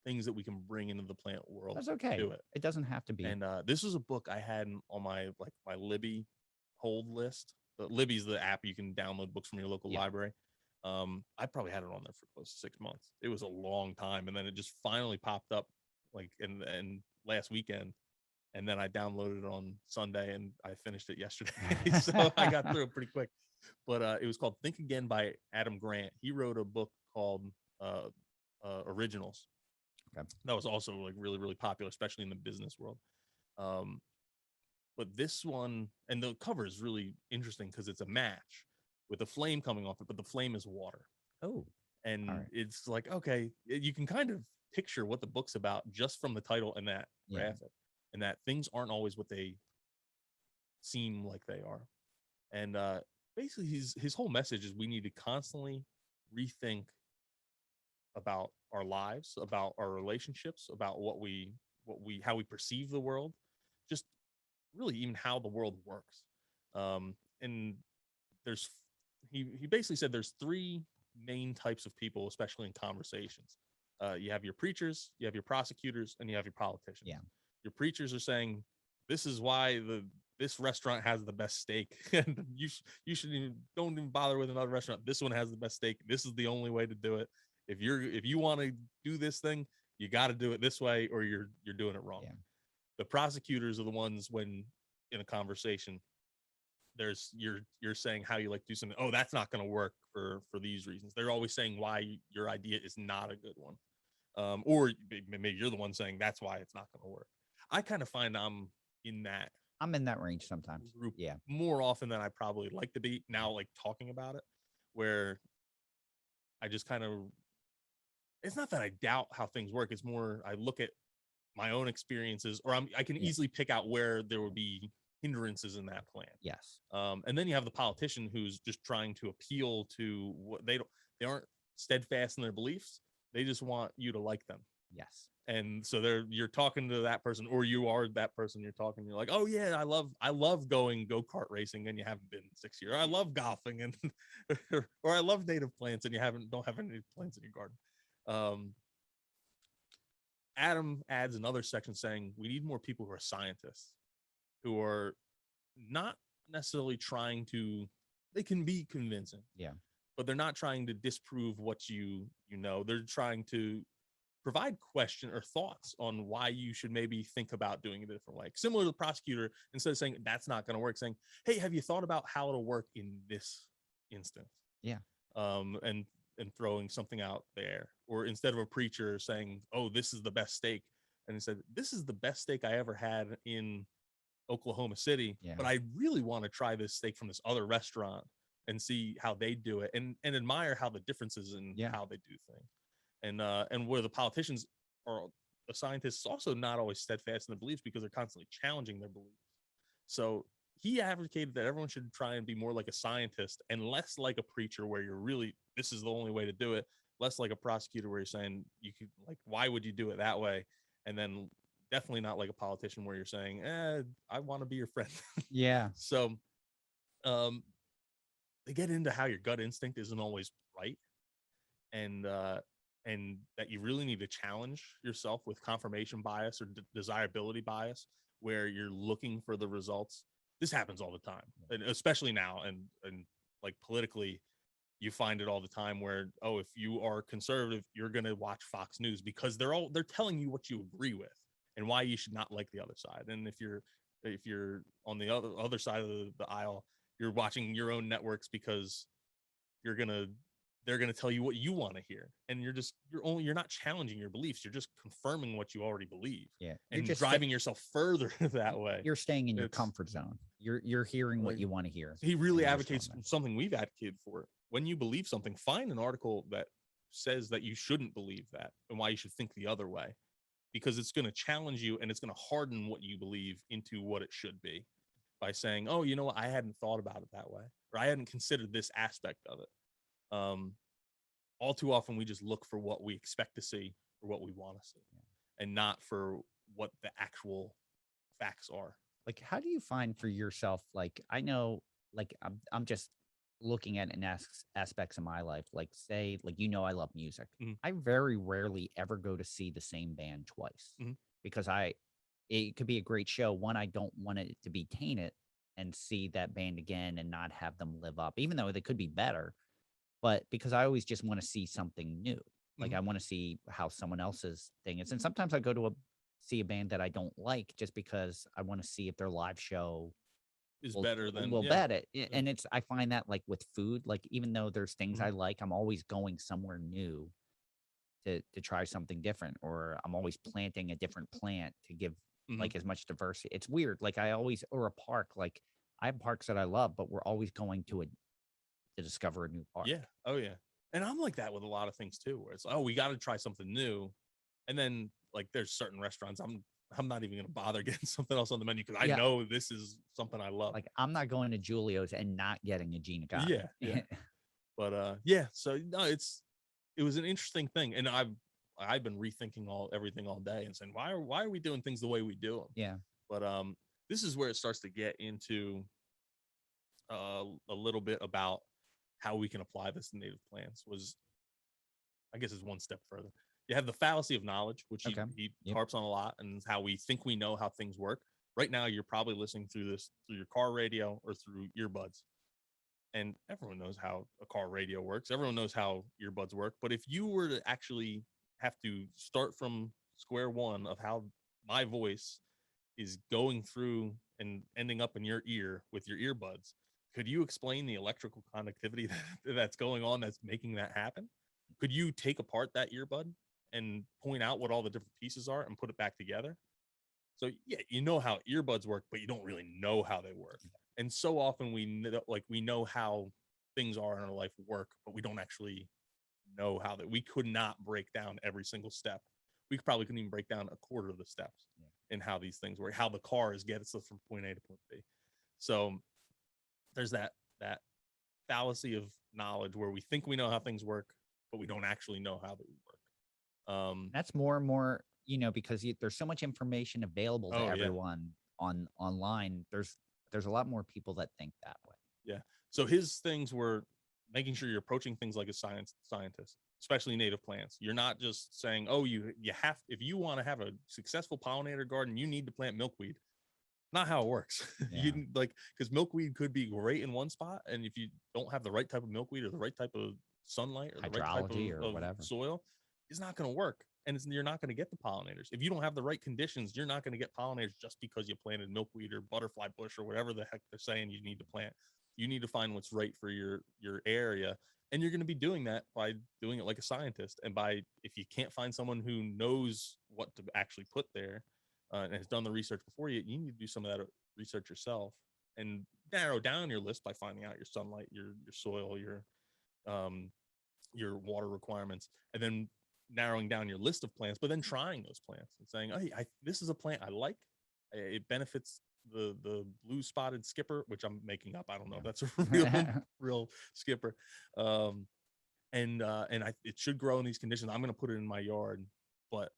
things that we can bring into the plant world. That's okay. To it. It doesn't have to be. And this was a book I had on my Libby hold list. Libby's the app you can download books from your local library. I probably had it on there for close to 6 months. It was a long time, and then it just finally popped up like in last weekend, and then I downloaded it on Sunday, and I finished it yesterday. So I got through it pretty quick. But it was called Think Again by Adam Grant. He wrote a book called Originals. Okay. That was also like really, really popular, especially in the business world. But this one, and the cover is really interesting because it's a match with a flame coming off it, but the flame is water. Oh, And all right. it's like, okay, you can kind of picture what the book's about just from the title and that graphic, and that things aren't always what they seem like they are. And basically his whole message is we need to constantly rethink about our lives, about our relationships, about how we perceive the world, just really even how the world works. And he basically said there's three main types of people, especially in conversations. You have your preachers, you have your prosecutors, and you have your politicians. Yeah. Your preachers are saying, this is why this restaurant has the best steak, and you should don't even bother with another restaurant. This one has the best steak. This is the only way to do it. If you want to do this thing, you got to do it this way, or you're doing it wrong. Yeah. The prosecutors are the ones when in a conversation, you're saying how you like to do something. Oh, that's not going to work for these reasons. They're always saying why your idea is not a good one, or maybe you're the one saying that's why it's not going to work. I kind of find I'm in that range sometimes. group Yeah. more often than I probably like to be now, like talking about it, where I just kind of, it's not that I doubt how things work. It's more I look at my own experiences, or I can easily pick out where there would be hindrances in that plan. Yes. And then you have the politician who's just trying to appeal to what they aren't steadfast in their beliefs. They just want you to like them. Yes. And so you're talking to that person, or you are that person you're talking. You're like, oh yeah, I love going go-kart racing, and you haven't been in 6 years. I love golfing, and or I love native plants, and you don't have any plants in your garden. Adam adds another section saying we need more people who are scientists, who are not necessarily trying to. They can be convincing, but they're not trying to disprove what you know. They're trying to provide question or thoughts on why you should maybe think about doing it a different way. Similar to the prosecutor, instead of saying that's not going to work, saying, hey, have you thought about how it'll work in this instance? Yeah. And throwing something out there. Or instead of a preacher saying, oh, this is the best steak, and he said, this is the best steak I ever had in Oklahoma City, but I really want to try this steak from this other restaurant and see how they do it, and admire how the differences in how they do things. And where the politicians or the scientists also not always steadfast in their beliefs because they're constantly challenging their beliefs. So he advocated that everyone should try and be more like a scientist and less like a preacher, where you're really, this is the only way to do it. Less like a prosecutor, where you're saying you could, like, why would you do it that way? And then definitely not like a politician, where you're saying, I want to be your friend. Yeah. So they get into how your gut instinct isn't always right. and that you really need to challenge yourself with confirmation bias or desirability bias, where you're looking for the results. This happens all the time, and especially now, and like politically, you find it all the time where, oh, if you are conservative, you're going to watch Fox News because they're telling you what you agree with and why you should not like the other side. And if you're on the other side of the aisle, you're watching your own networks because they're gonna tell you what you want to hear, and you're not challenging your beliefs. You're just confirming what you already believe. Yeah, and just driving yourself further that way. You're staying in your comfort zone. You're hearing what you want to hear. He really advocates something we've advocated for. When you believe something, find an article that says that you shouldn't believe that and why you should think the other way, because it's going to challenge you and it's going to harden what you believe into what it should be by saying, oh, you know what, I hadn't thought about it that way, or I hadn't considered this aspect of it. All too often we just look for what we expect to see or what we want to see, and not for what the actual facts are. Like, how do you find for yourself, like, I know, like, I'm just looking at aspects of my life, like, say, like, I love music. I very rarely ever go to see the same band twice, because it could be a great show. One, I don't want it to be tainted and see that band again and not have them live up, even though they could be better. But because I always just want to see something new. Like, I want to see how someone else's thing is. And sometimes I go to see a band that I don't like just because I want to see if their live show is better than bet it. And I find that, like, with food, like, even though there's things I like, I'm always going somewhere new to try something different, or I'm always planting a different plant to give like as much diversity. It's weird. Like, or a park, like, I have parks that I love, but we're always going to discover a new park. Yeah. Oh yeah. And I'm like that with a lot of things too, where it's, oh, we got to try something new. And then, like, there's certain restaurants I'm not even going to bother getting something else on the menu because I know this is something I love. Like, I'm not going to Julio's and not getting a Gina Cotta. Yeah. But so no, it was an interesting thing, and I've been rethinking everything all day and saying, why are we doing things the way we do them? Yeah. But this is where it starts to get into a little bit about how we can apply this to native plants. I guess is one step further. You have the fallacy of knowledge, which he harps on a lot, and how we think we know how things work. Right now, you're probably listening through your car radio or through earbuds. And everyone knows how a car radio works. Everyone knows how earbuds work. But if you were to actually have to start from square one of how my voice is going through and ending up in your ear with your earbuds, could you explain the electrical conductivity that's going on that's making that happen? Could you take apart that earbud and point out what all the different pieces are and put it back together? So yeah, you know how earbuds work, but you don't really know how they work. And so often we know how things are in our life work, but we don't actually know how we could not break down every single step. We probably couldn't even break down a quarter of the steps in how these things work, how the car gets us from point A to point B. So there's that fallacy of knowledge where we think we know how things work, but we don't actually know how they work. That's more and more, because there's so much information available to everyone online. There's a lot more people that think that way. Yeah. So his things were making sure you're approaching things like a scientist, especially native plants. You're not just saying, oh, you have, if you want to have a successful pollinator garden, you need to plant milkweed. Not how it works. Yeah. Because milkweed could be great in one spot, and if you don't have the right type of milkweed or the right type of sunlight or the right type of whatever soil, it's not going to work, and you're not going to get the pollinators. If you don't have the right conditions, you're not going to get pollinators just because you planted milkweed or butterfly bush or whatever the heck they're saying you need to plant. You need to find what's right for your area, and you're going to be doing that by doing it like a scientist. And if you can't find someone who knows what to actually put there and has done the research before you, you need to do some of that research yourself and narrow down your list by finding out your sunlight, your soil, your water requirements, and then narrowing down your list of plants, but then trying those plants and saying, hey, this is a plant I like. It benefits the blue spotted skipper, which I'm making up. I don't know if that's a real skipper. It should grow in these conditions. I'm going to put it in my yard, but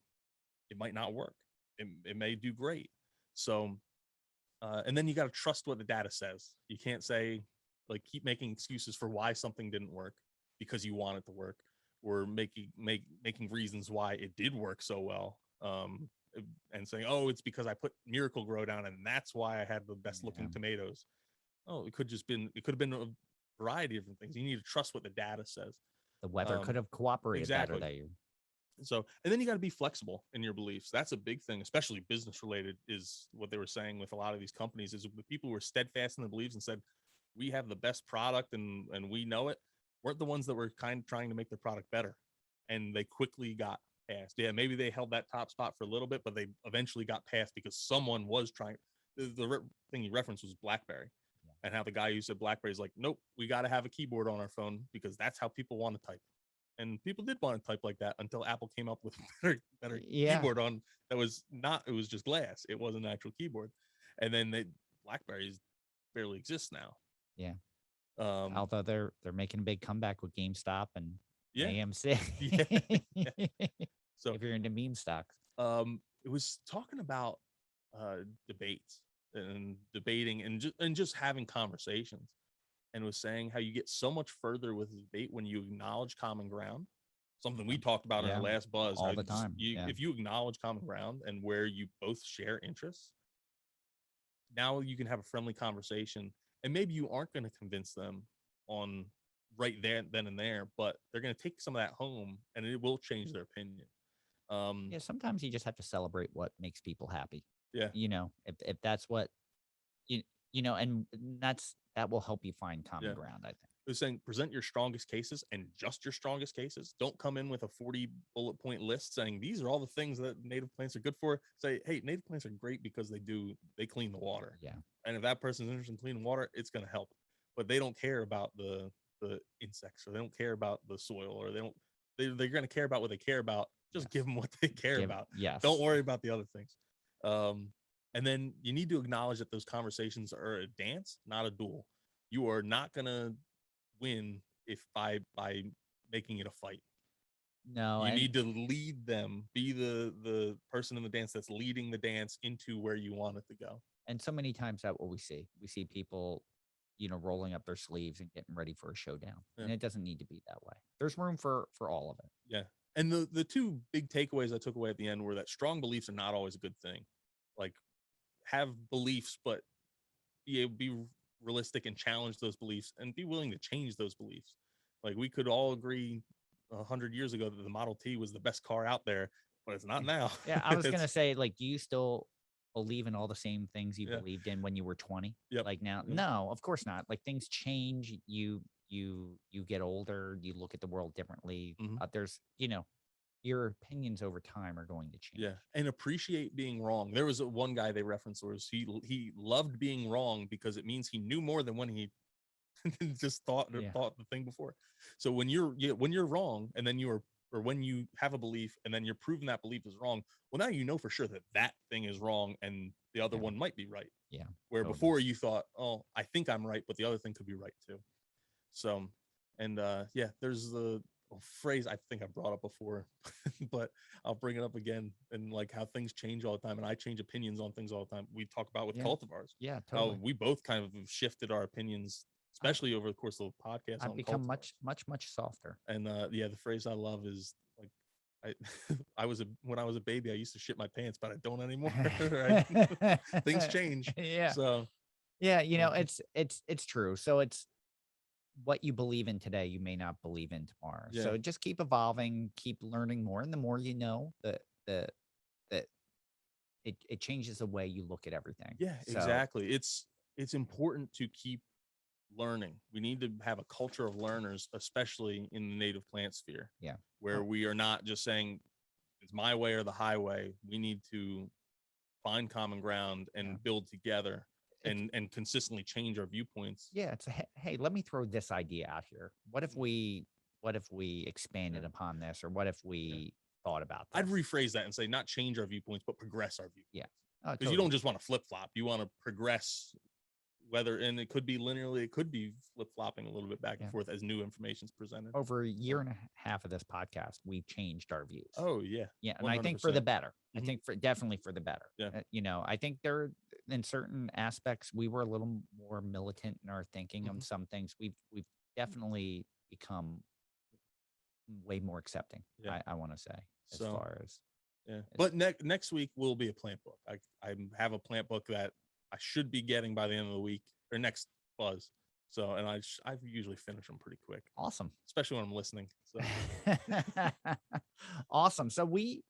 it might not work. It may do great. So, and then you got to trust what the data says. You can't say, keep making excuses for why something didn't work because you want it to work, were making reasons why it did work so well, and saying, oh, it's because I put Miracle Grow down and that's why I had the best looking tomatoes. Oh, it could have been a variety of different things. You need to trust what the data says. The weather could have cooperated better that year. So, and then you got to be flexible in your beliefs. That's a big thing, especially business related, is what they were saying with a lot of these companies, is the people who were steadfast in their beliefs and said, we have the best product and we know it, weren't the ones that were kind of trying to make their product better. And they quickly got passed. Yeah, maybe they held that top spot for a little bit, but they eventually got passed because someone was trying. The thing you referenced was BlackBerry, and how the guy who said BlackBerry is like, nope, we got to have a keyboard on our phone because that's how people want to type. And people did want to type like that until Apple came up with better keyboard on that was not, it was just glass. It wasn't an actual keyboard. And then BlackBerries barely exist now. Yeah. Although they're making a big comeback with GameStop and AMC. So if you're into meme stocks. It was talking about debates and debating and just having conversations. And was saying how you get so much further with debate when you acknowledge common ground, something we talked about in our last buzz all the time. If you acknowledge common ground and where you both share interests, now you can have a friendly conversation, and maybe you aren't going to convince them on right there, then and there, but they're going to take some of that home and it will change their opinion. Sometimes you just have to celebrate what makes people happy. Yeah. If that's what and that will help you find common ground, I think. It was saying present your strongest cases and just your strongest cases. Don't come in with a 40 bullet point list saying these are all the things that native plants are good for. Say, hey, native plants are great because they clean the water. Yeah. And if that person's interested in cleaning water, it's going to help. But they don't care about the insects, or they don't care about the soil, or they're going to care about what they care about. Just give them what they care about. Yes. Don't worry about the other things. And then you need to acknowledge that those conversations are a dance, not a duel. You are not going to win if by making it a fight. No, you need to lead them, be the person in the dance that's leading the dance into where you want it to go. And so many times that's what we see people, rolling up their sleeves and getting ready for a showdown. Yeah. And it doesn't need to be that way. There's room for all of it. Yeah. And the two big takeaways I took away at the end were that strong beliefs are not always a good thing. Like, have beliefs, but be realistic and challenge those beliefs and be willing to change those beliefs. Like, we could all agree 100 years ago that the Model T was the best car out there, but it's not now. Yeah, I was going to say, like, do you still believe in all the same things you believed in when you were 20? Yep. Like now? No, of course not. Like, things change. You get older. You look at the world differently. There's, your opinions over time are going to change. Yeah, and appreciate being wrong. There was one guy they referenced was he loved being wrong because it means he knew more than when he just thought the thing before. So when you're wrong, and then when you have a belief and then you're proving that belief is wrong, well, now you know for sure that thing is wrong and the other one might be right. Yeah. Where before you thought, oh, I think I'm right, but the other thing could be right too. So, and there's the phrase I think I brought up before, but I'll bring it up again, and like how things change all the time, and I change opinions on things all the time. We talk about with cultivars. Yeah, totally. We both kind of shifted our opinions, especially over the course of the podcast. I've become much softer. And the phrase I love is like, when I was a baby, I used to shit my pants, but I don't anymore. Things change. Yeah. So it's true. So it's what you believe in today, you may not believe in tomorrow. Yeah. So just keep evolving, keep learning more. And the more you know, that it changes the way you look at everything. Yeah, so, exactly. It's important to keep learning. We need to have a culture of learners, especially in the native plant sphere. Yeah. Where we are not just saying it's my way or the highway. We need to find common ground and build together. And consistently change our viewpoints. Yeah, it's hey, let me throw this idea out here. What if we expanded upon this, or what if we thought about this? I'd rephrase that and say not change our viewpoints, but progress our viewpoints. Yeah, because totally. You don't just want to flip flop. You want to progress. And it could be linearly, it could be flip flopping a little bit back and forth as new information is presented. Over a year and a half of this podcast, we've changed our views. Oh yeah, yeah, and 100%. I think for the better. I think definitely for the better. Yeah, I think there in certain aspects we were a little more militant in our thinking on some things. We've definitely become way more accepting. Yeah. I want to say as So, far as yeah. But next week will be a plant book. I have a plant book that I should be getting by the end of the week or next buzz. So, and I usually finish them pretty quick, awesome. especially when I'm listening. So, Awesome. So we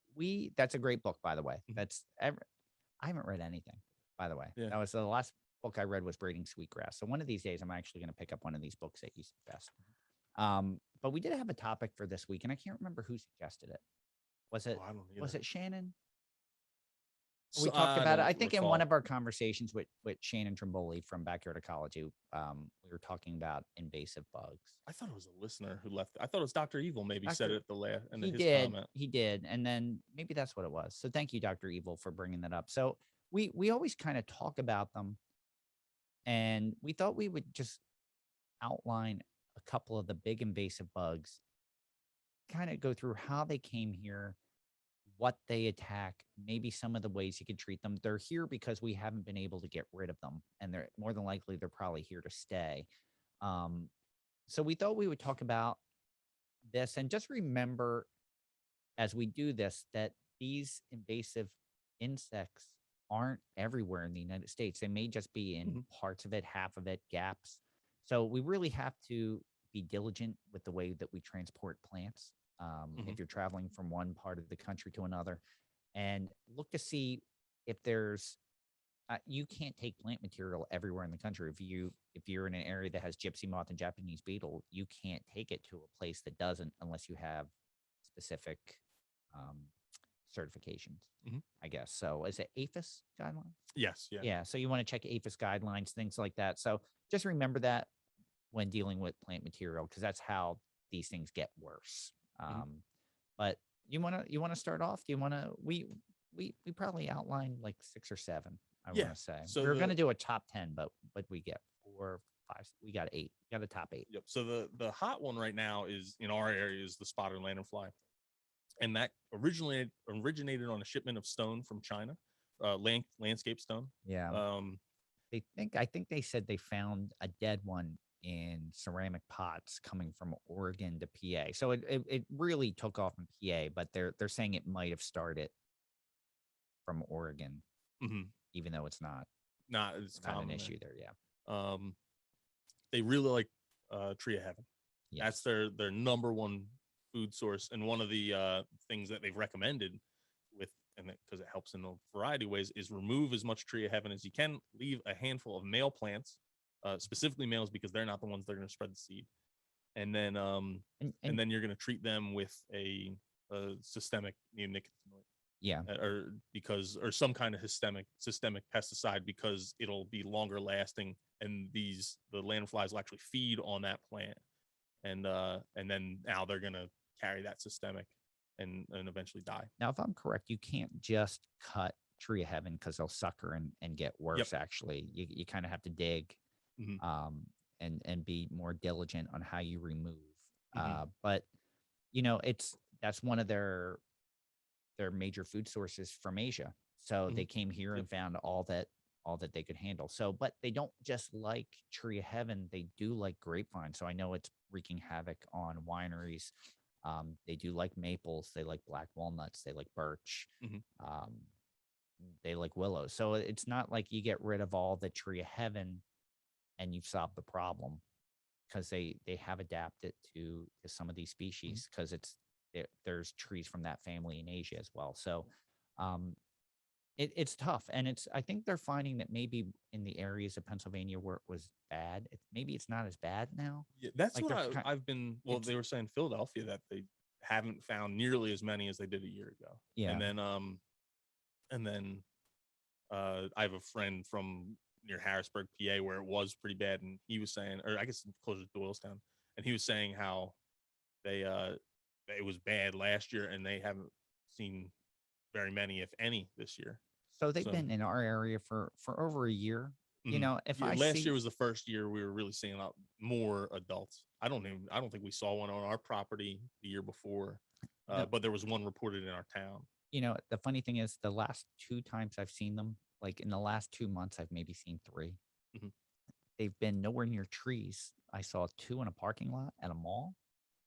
that's a great book, by the way. Mhm. I haven't read anything, by the way. Yeah. That was the last book I read was Braiding Sweetgrass. So one of these days I'm actually going to pick up one of these books that you suggest. But we did have a topic for this week, and I can't remember who suggested it. Was it I don't was either. it Shannon? So, We talked about it. don't I think in recall. one of our conversations with Shannon Trimboli from Backyard Ecology, we were talking about invasive bugs. I thought it was a listener who left. I thought it was Dr. Evil maybe said Dr. it at the last and He his did. comment. He did. And then maybe that's what it was. So thank you, Dr. Evil, for bringing that up. So we always kind of talk about them, and we thought we would just outline a couple of the big invasive bugs, kind of go through how they came here, what they attack, maybe some of the ways you could treat them. They're here because we haven't been able to get rid of them, and they're more than likely they're probably here to stay. So we thought we would talk about this, and just remember as we do this that these invasive insects aren't everywhere in the United States. They may just be in parts of it, half of it, gaps. So we really have to be diligent with the way that we transport plants. If you're traveling from one part of the country to another, and look to see if there's you can't take plant material everywhere in the country. If you're in an area that has gypsy moth and Japanese beetle, you can't take it to a place that doesn't unless you have specific certifications, I guess. So is it APHIS guidelines? Yes. Yeah. Yeah. So you want to check APHIS guidelines, things like that. So just remember that when dealing with plant material, because that's how these things get worse. But you want to start off? Do you want to? We probably outlined like 6 or 7. I want to say. So we're going to do a top 10, but we get 4, 5. We got 8. We got a top 8. Yep. So the hot one right now is in our area is the spotted lanternfly, and that originated on a shipment of stone from China, landscape stone. Yeah. I think they said they found a dead one in ceramic pots coming from Oregon to PA. So it really took off in PA, but they're saying it might have started from Oregon, even though it's not Not an issue there. Yeah. They really like Tree of Heaven. Yes. That's their number one food source, and one of the things that they've recommended because it helps in a variety of ways is remove as much Tree of Heaven as you can. Leave a handful of male plants, specifically males, because they're not the ones that are going to spread the seed. And then and then you're going to treat them with a systemic neonicotinoid. Yeah. Or some kind of systemic pesticide, because it'll be longer lasting, and the lanternflies will actually feed on that plant, and then now they're gonna carry that systemic and eventually die. Now, if I'm correct, you can't just cut Tree of Heaven because they'll sucker and get worse. Yep. Actually, you kind of have to dig, and be more diligent on how you remove. But that's one of their major food sources from Asia. So they came here and found all that they could handle. So, but they don't just like Tree of Heaven, they do like grapevine. So I know it's wreaking havoc on wineries. They do like maples, they like black walnuts, they like birch, they like willows. So it's not like you get rid of all the Tree of Heaven and you've solved the problem, because they have adapted to some of these species, because there's trees from that family in Asia as well. So it's tough. And I think they're finding that maybe in the areas of Pennsylvania where it was bad, maybe it's not as bad now. Yeah, that's Like what I've been. Well, they were saying Philadelphia that they haven't found nearly as many as they did a year ago. Yeah. And then I have a friend from near Harrisburg, PA, where it was pretty bad, and he was saying, or I guess closer to Doylestown, and he was saying how it was bad last year, and they haven't seen very many, if any, this year. So they've been in our area for over a year. Last year was the first year we were really seeing a lot more adults. I don't think we saw one on our property the year before, but there was one reported in our town. The funny thing is, the last 2 times I've seen them, like in the last 2 months, I've maybe seen 3. They've been nowhere near trees. I saw 2 in a parking lot at a mall,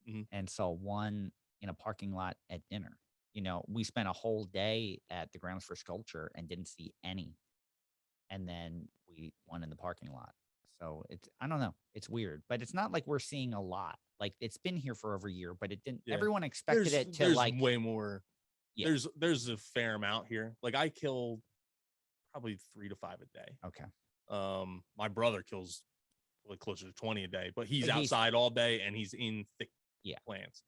Mhm. and saw one in a parking lot at dinner. We spent a whole day at the grounds for sculpture and didn't see any. And then we one in the parking lot. So I don't know. It's weird, but it's not like we're seeing a lot. Like it's been here for over a year, but it didn't, Yeah. everyone expected There's it to there's like, way more. yeah. There's a fair amount here. Like I kill probably 3 to 5 a day. Okay. My brother kills like closer to 20 a day, but he's But outside all day and he's in thick Yeah. plants.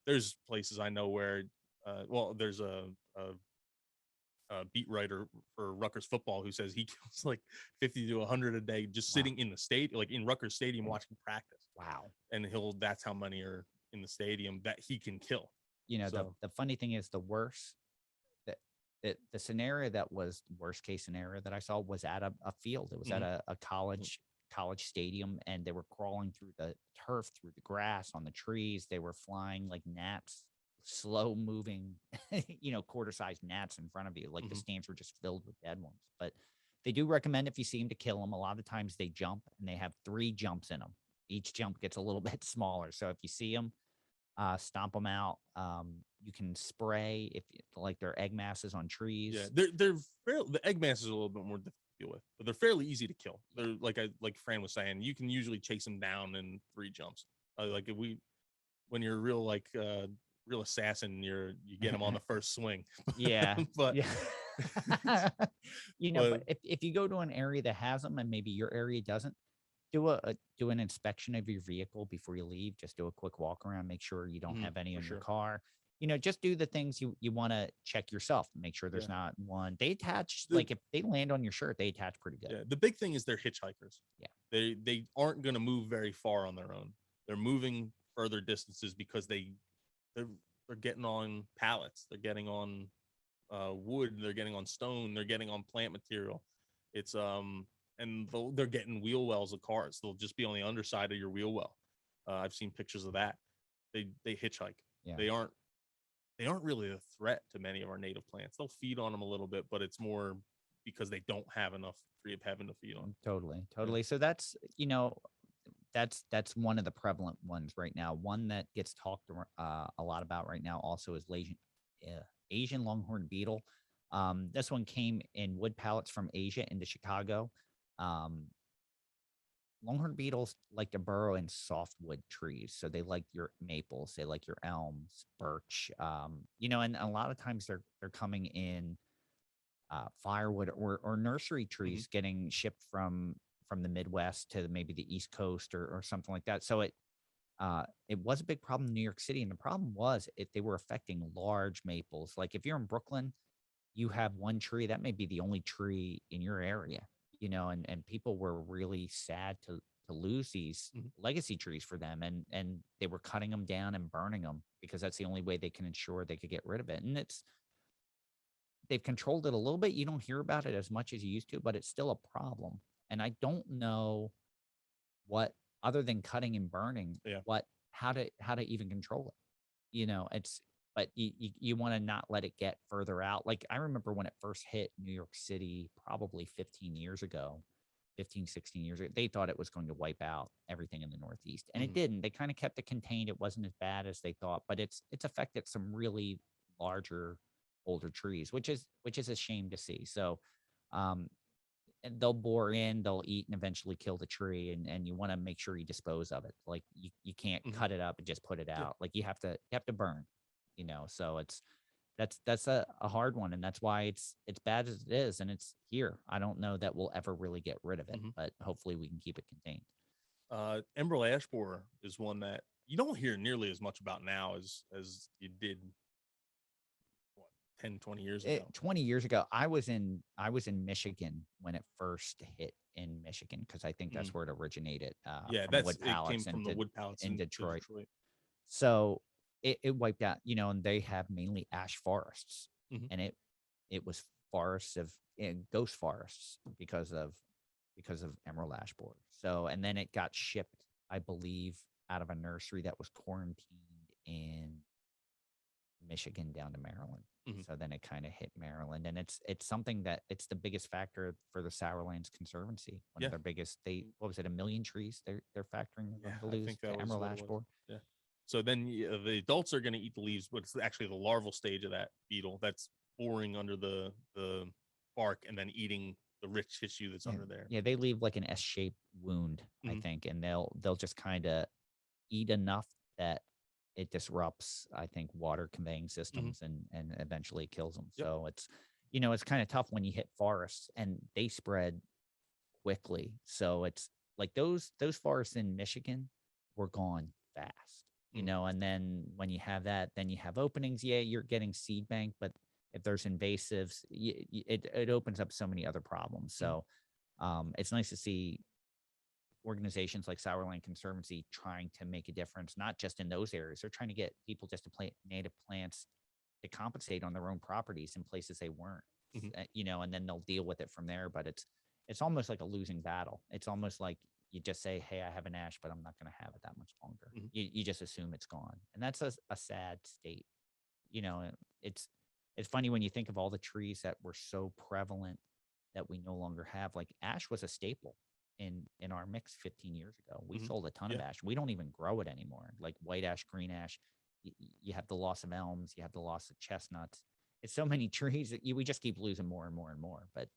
There's places I know where, there's a beat writer for Rutgers football who says he kills like 50 to 100 a day just sitting in the state, like in Rutgers Stadium watching practice. Wow. And that's how many are in the stadium that he can kill. The funny thing is the scenario that was worst case scenario that I saw was at a field. It was at a college stadium, and they were crawling through the turf, through the grass, on the trees. They were flying like gnats, slow moving, quarter-sized gnats in front of you. Like the stands were just filled with dead ones. But they do recommend, if you see them, to kill them. A lot of times they jump, and they have 3 jumps in them. Each jump gets a little bit smaller. So if you see them, stomp them out. You can spray if like their egg masses on trees. Yeah, the egg masses are a little bit more difficult to deal with, but they're fairly easy to kill. They're like Fran was saying, you can usually chase them down in 3 jumps. When you're real real assassin, you get them on the first swing. Yeah, but yeah. But if you go to an area that has them and maybe your area doesn't, do an inspection of your vehicle before you leave. Just do a quick walk around, make sure you don't have any in your car. Just do the things you want to check yourself, make sure there's not one. They attach, like if they land on your shirt, they attach pretty good. Yeah, the big thing is they're hitchhikers. Yeah, they aren't going to move very far on their own. They're moving further distances because they're getting on pallets, they're getting on wood, they're getting on stone, they're getting on plant material. It's and they're getting wheel wells of cars. They'll just be on the underside of your wheel well. I've seen pictures of that. They hitchhike. Yeah. They aren't really a threat to many of our native plants. They'll feed on them a little bit, but it's more because they don't have enough tree of heaven to feed on. Totally. Yeah. So that's that's one of the prevalent ones right now. One that gets talked a lot about right now also is Asian Longhorned beetle. This one came in wood pallets from Asia into Chicago. Longhorned beetles like to burrow in softwood trees. So they like your maples, they like your elms, birch, and a lot of times they're coming in firewood or nursery trees getting shipped from the Midwest to maybe the East Coast or something like that. So it was a big problem in New York City. And the problem was they were affecting large maples. Like if you're in Brooklyn, you have one tree, that may be the only tree in your area, and people were really sad to lose these legacy trees for them. And they were cutting them down and burning them because that's the only way they can ensure they could get rid of it. And they've controlled it a little bit. You don't hear about it as much as you used to, but it's still a problem. And I don't know what, other than cutting and burning, how to even control it. But you want to not let it get further out. Like I remember when it first hit New York City, probably 16 years ago, they thought it was going to wipe out everything in the Northeast. And it didn't. They kind of kept it contained. It wasn't as bad as they thought, but it's affected some really larger, older trees, which is a shame to see. So, and they'll bore in, they'll eat, and eventually kill the tree. And you want to make sure you dispose of it. Like you can't cut it up and just put it out. Like you have to burn, so that's a hard one. And that's why it's bad as it is. And it's here. I don't know that we'll ever really get rid of it, but hopefully we can keep it contained. Emerald ash borer is one that you don't hear nearly as much about now as you did 10, 20 years ago. 20 years ago, I was in Michigan when it first hit in Michigan, because I think that's where it originated. It came from the wood pallets in Detroit. So it wiped out, and they have mainly ash forests, and it was forests of ghost forests because of emerald ash borer. So, and then it got shipped, I believe, out of a nursery that was quarantined in Michigan down to Maryland. So then it kind of hit Maryland, and it's something that it's the biggest factor for the Sourlands Conservancy. One of their biggest, what was it, 1 million trees they're factoring to lose to emerald ash borer. Yeah. So then the adults are going to eat the leaves, but it's actually the larval stage of that beetle that's boring under the bark and then eating the rich tissue that's under there. Yeah, they leave like an S-shaped wound, I think, and they'll just kind of eat enough that it disrupts, I think, water conveying systems and eventually kills them. Yep. So it's, it's kind of tough when you hit forests and they spread quickly. So it's like those forests in Michigan were gone fast, and then when you have that, then you have openings. Yeah, you're getting seed bank, but if there's invasives, it opens up so many other problems. So it's nice to see organizations like Sourland Conservancy trying to make a difference, not just in those areas. They're trying to get people just to plant native plants to compensate on their own properties in places they weren't, and then they'll deal with it from there. But it's almost like a losing battle. It's almost like you just say, hey, I have an ash, but I'm not going to have it that much longer. You just assume it's gone. And that's a sad state. It's funny when you think of all the trees that were so prevalent that we no longer have. Like ash was a staple in our mix 15 years ago. We sold a ton of ash. We don't even grow it anymore. Like white ash, green ash. You have the loss of elms. You have the loss of chestnuts. It's so many trees that we just keep losing more and more and more. But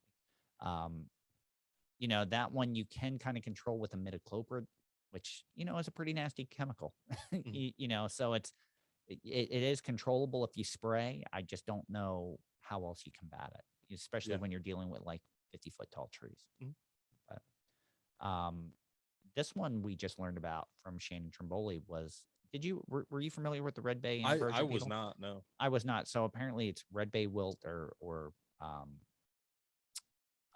that one you can kind of control with imidacloprid, which is a pretty nasty chemical. So it is controllable if you spray. I just don't know how else you combat it, especially when you're dealing with like 50-foot tall trees. But this one we just learned about from Shannon Trimboli was, were you familiar with the red bay? I was not, no. I was not. So apparently it's red bay wilt or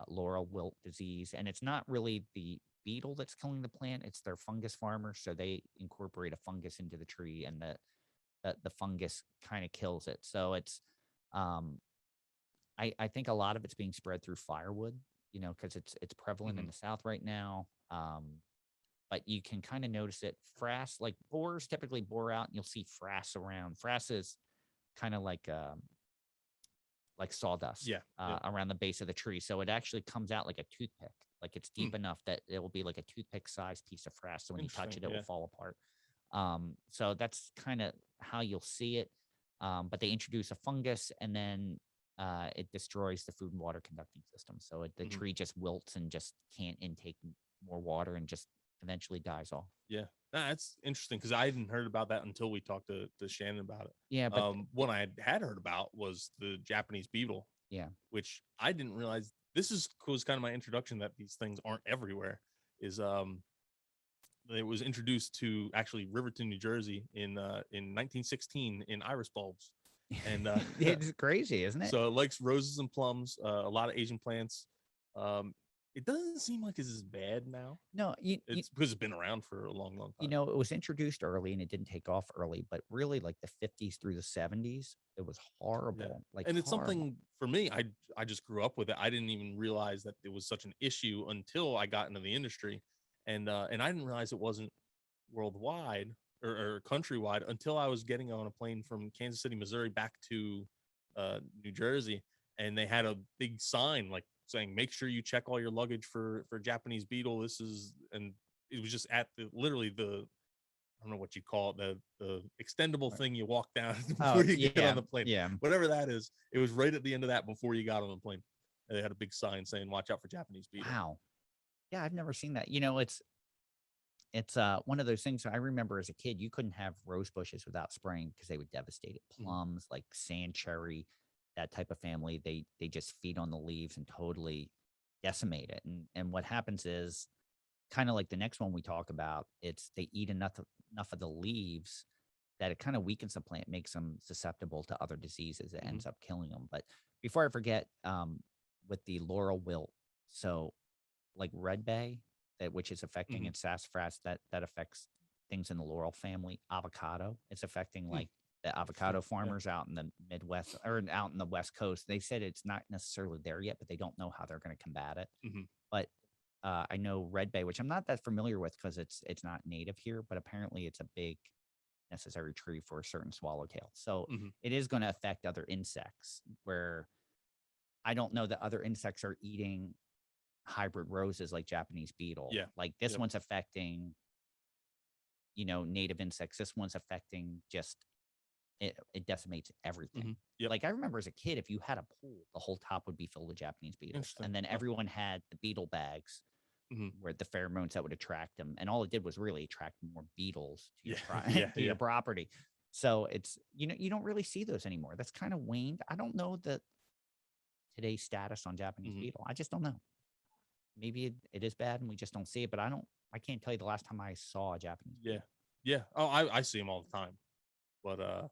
laurel wilt disease, and it's not really the beetle that's killing the plant, it's their fungus farmers. So they incorporate a fungus into the tree, and the fungus kind of kills it. So it's I think a lot of it's being spread through firewood, because it's prevalent in the South right now. But you can kind of notice it. Frass, like borers typically bore out and you'll see frass around. Frass is kind of like sawdust around the base of the tree. So it actually comes out like a toothpick. Like it's deep enough that it will be like a toothpick sized piece of frass. So when you touch it, it will fall apart. So that's kind of how you'll see it. But they introduce a fungus, and then it destroys the food and water conducting system. So the tree just wilts and just can't intake more water and just eventually dies off. Yeah, that's interesting because I hadn't heard about that until we talked to Shannon about it. Yeah, but what I had heard about was the Japanese beetle. Yeah, which I didn't realize. This was kind of my introduction that these things aren't everywhere. Is it was introduced to actually Riverton, New Jersey in 1916 in iris bulbs, and it's crazy, isn't it? So it likes roses and plums, a lot of Asian plants. It doesn't seem like it's as bad now. No, it's because it's been around for a long time. It was introduced early and it didn't take off early, but really like the 50s through the 70s, it was horrible. Yeah. Like, and it's horrible. something for me. I just grew up with it. I didn't even realize that it was such an issue until I got into the industry, and I didn't realize it wasn't worldwide or countrywide until I was getting on a plane from Kansas City, Missouri, back to New Jersey, and they had a big sign like saying, make sure you check all your luggage for Japanese beetle. And it was just at literally the, I don't know what you call it, the extendable thing you walk down before you get on the plane. Yeah. Whatever that is. It was right at the end of that before you got on the plane. And they had a big sign saying, watch out for Japanese beetle. Wow. Yeah, I've never seen that. It's one of those things I remember as a kid, you couldn't have rose bushes without spraying because they would devastate it. Plums, like sand cherry, that type of family, they just feed on the leaves and totally decimate it. And what happens is kind of like the next one we talk about, they eat enough of the leaves that it kind of weakens the plant, makes them susceptible to other diseases. It ends up killing them. But before I forget, with the laurel wilt, so like red bay, which is affecting and sassafras, that affects things in the laurel family. Avocado, it's affecting like the avocado farmers out in the Midwest or out in the West Coast. They said it's not necessarily there yet, but they don't know how they're going to combat it. But I know red bay, which I'm not that familiar with because it's not native here, but apparently it's a big necessary tree for a certain swallowtail. So it is going to affect other insects, where I don't know that other insects are eating hybrid roses like Japanese beetle. Yeah. Like this one's affecting, native insects. This one's affecting just it decimates everything. Yep. Like I remember as a kid, if you had a pool, the whole top would be filled with Japanese beetles, Interesting. and then everyone had the beetle bags where the pheromones that would attract them, and all it did was really attract more beetles to your property. So it's you don't really see those anymore. That's kind of waned. I don't know that today's status on Japanese beetle. I just don't know. Maybe it is bad and we just don't see it, but I can't tell you the last time I saw a Japanese beetle. Yeah. Oh, I see them all the time, but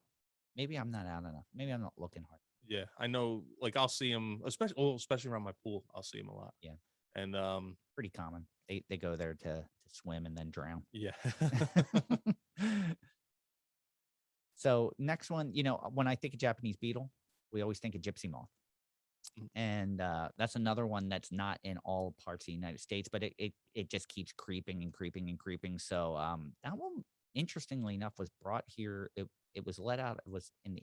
maybe I'm not out enough. Maybe I'm not looking hard. Yeah, I know. Like I'll see them, especially around my pool. I'll see them a lot. Yeah, and pretty common. They go there to swim and then drown. Yeah. So next one, when I think of Japanese beetle, we always think of Gypsy Moth. And that's another one that's not in all parts of the United States, but it just keeps creeping and creeping and creeping. So that one, interestingly enough, was brought here. It was let out. It was in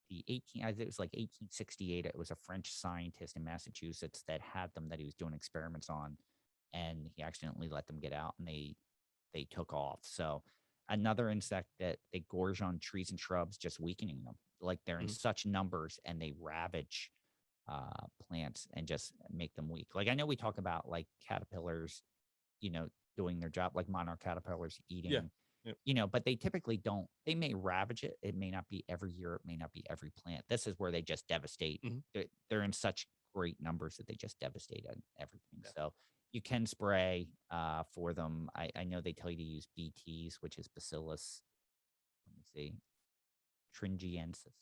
the 18. I think it was like 1868. It was a French scientist in Massachusetts that had them that he was doing experiments on, and he accidentally let them get out, and they took off. So another insect that they gorge on trees and shrubs, just weakening them. Like they're in such numbers, and they ravage plants and just make them weak. Like I know we talk about like caterpillars, doing their job, like monarch caterpillars eating, but they typically don't. They may ravage it. It may not be every year. It may not be every plant. This is where they just devastate. They're in such great numbers that they just devastate everything. Yeah. So you can spray for them. I know they tell you to use BTs, which is Bacillus. Let me see, Tringiensis.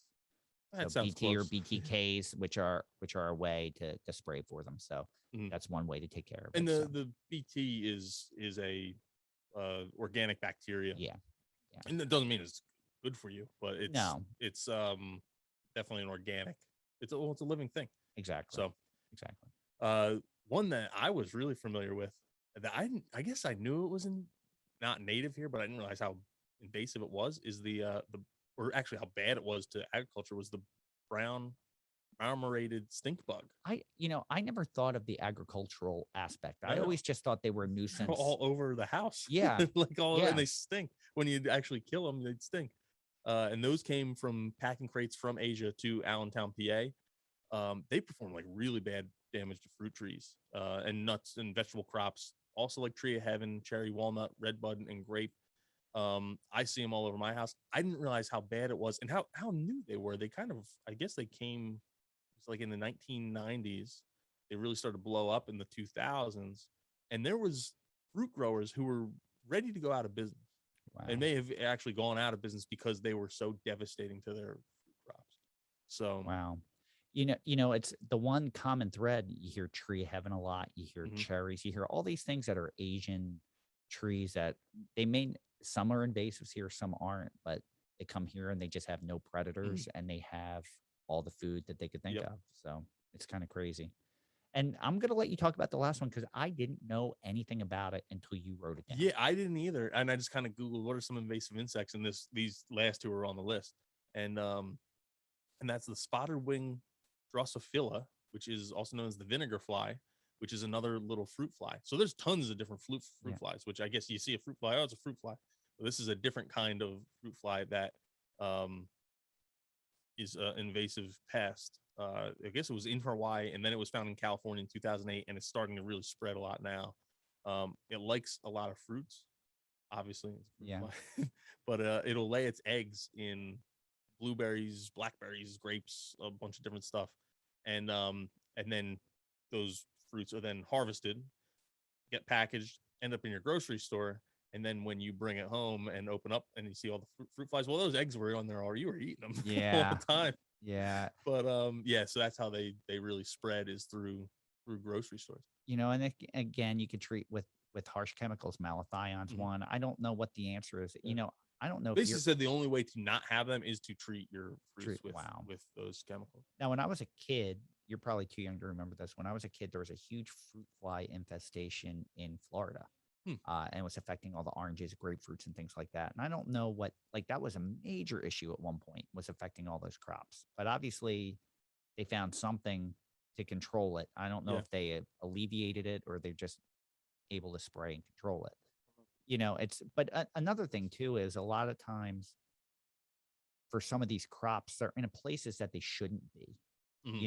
So BT or BTKs, which are a way to spray for them. So that's one way to take care of it. And the BT is a organic bacteria. Yeah. And that doesn't mean it's good for you, but it's definitely an organic. It's a living thing. Exactly. So exactly. One that I was really familiar with that I guess I knew it was not native here, but I didn't realize how invasive it was. Is or actually how bad it was to agriculture, was the brown marmorated stink bug. I never thought of the agricultural aspect. I always just thought they were a nuisance all over the house. Yeah. And they stink. When you actually kill them, they'd stink. And those came from packing crates from Asia to Allentown, PA. They perform like really bad damage to fruit trees and nuts and vegetable crops. Also like tree of heaven, cherry, walnut, redbud, and grape. I see them all over my house. I didn't realize how bad it was and how new they were. They kind of, I guess they came, it's like in the 1990s. They really started to blow up in the 2000s. And there was fruit growers who were ready to go out of business. Wow. And may have actually gone out of business because they were so devastating to their fruit crops. So wow. It's the one common thread. You hear tree of heaven a lot. You hear cherries. You hear all these things that are Asian trees that some are invasives here, some aren't, but they come here and they just have no predators and they have all the food that they could think of. So it's kind of crazy. And I'm going to let you talk about the last one because I didn't know anything about it until you wrote it down. Yeah, I didn't either. And I just kind of Googled what are some invasive insects, and these last two are on the list. And that's the spotted wing Drosophila, which is also known as the vinegar fly, which is another little fruit fly. So there's tons of different fruit flies, which I guess you see a fruit fly. Oh, it's a fruit fly. But this is a different kind of fruit fly that is an invasive pest. I guess it was in Hawaii, and then it was found in California in 2008, and it's starting to really spread a lot now. It likes a lot of fruits, obviously. But it'll lay its eggs in blueberries, blackberries, grapes, a bunch of different stuff, and then those fruits are then harvested, get packaged, end up in your grocery store, and then when you bring it home and open up and you see all the fruit flies, well, those eggs were on there, or you were eating them all the time. Yeah. But so that's how they really spread, is through grocery stores. And again, you could treat with harsh chemicals. Malathion's one. I don't know what the answer is. I don't know. They said the only way to not have them is to treat your fruits with those chemicals. Now, when I was a kid, you're probably too young to remember this. When I was a kid, there was a huge fruit fly infestation in Florida. And it was affecting all the oranges, grapefruits, and things like that. And I don't know that was a major issue at one point, was affecting all those crops. But obviously, they found something to control it. I don't know if they alleviated it or they're just able to spray and control it. but another thing too is a lot of times for some of these crops, they're in places that they shouldn't be, Mhm.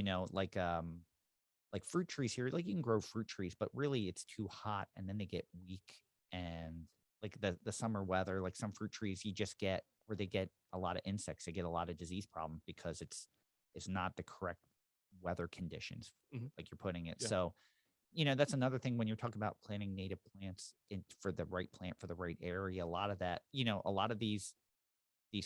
like fruit trees here, like you can grow fruit trees, but really it's too hot and then they get weak. And like the summer weather, like some fruit trees, you just get where they get a lot of insects, they get a lot of disease problems because it's not the correct weather conditions, Mhm. like you're putting it. Yeah. So, that's another thing when you're talking about planting native plants for the right plant for the right area. A lot of that, a lot of these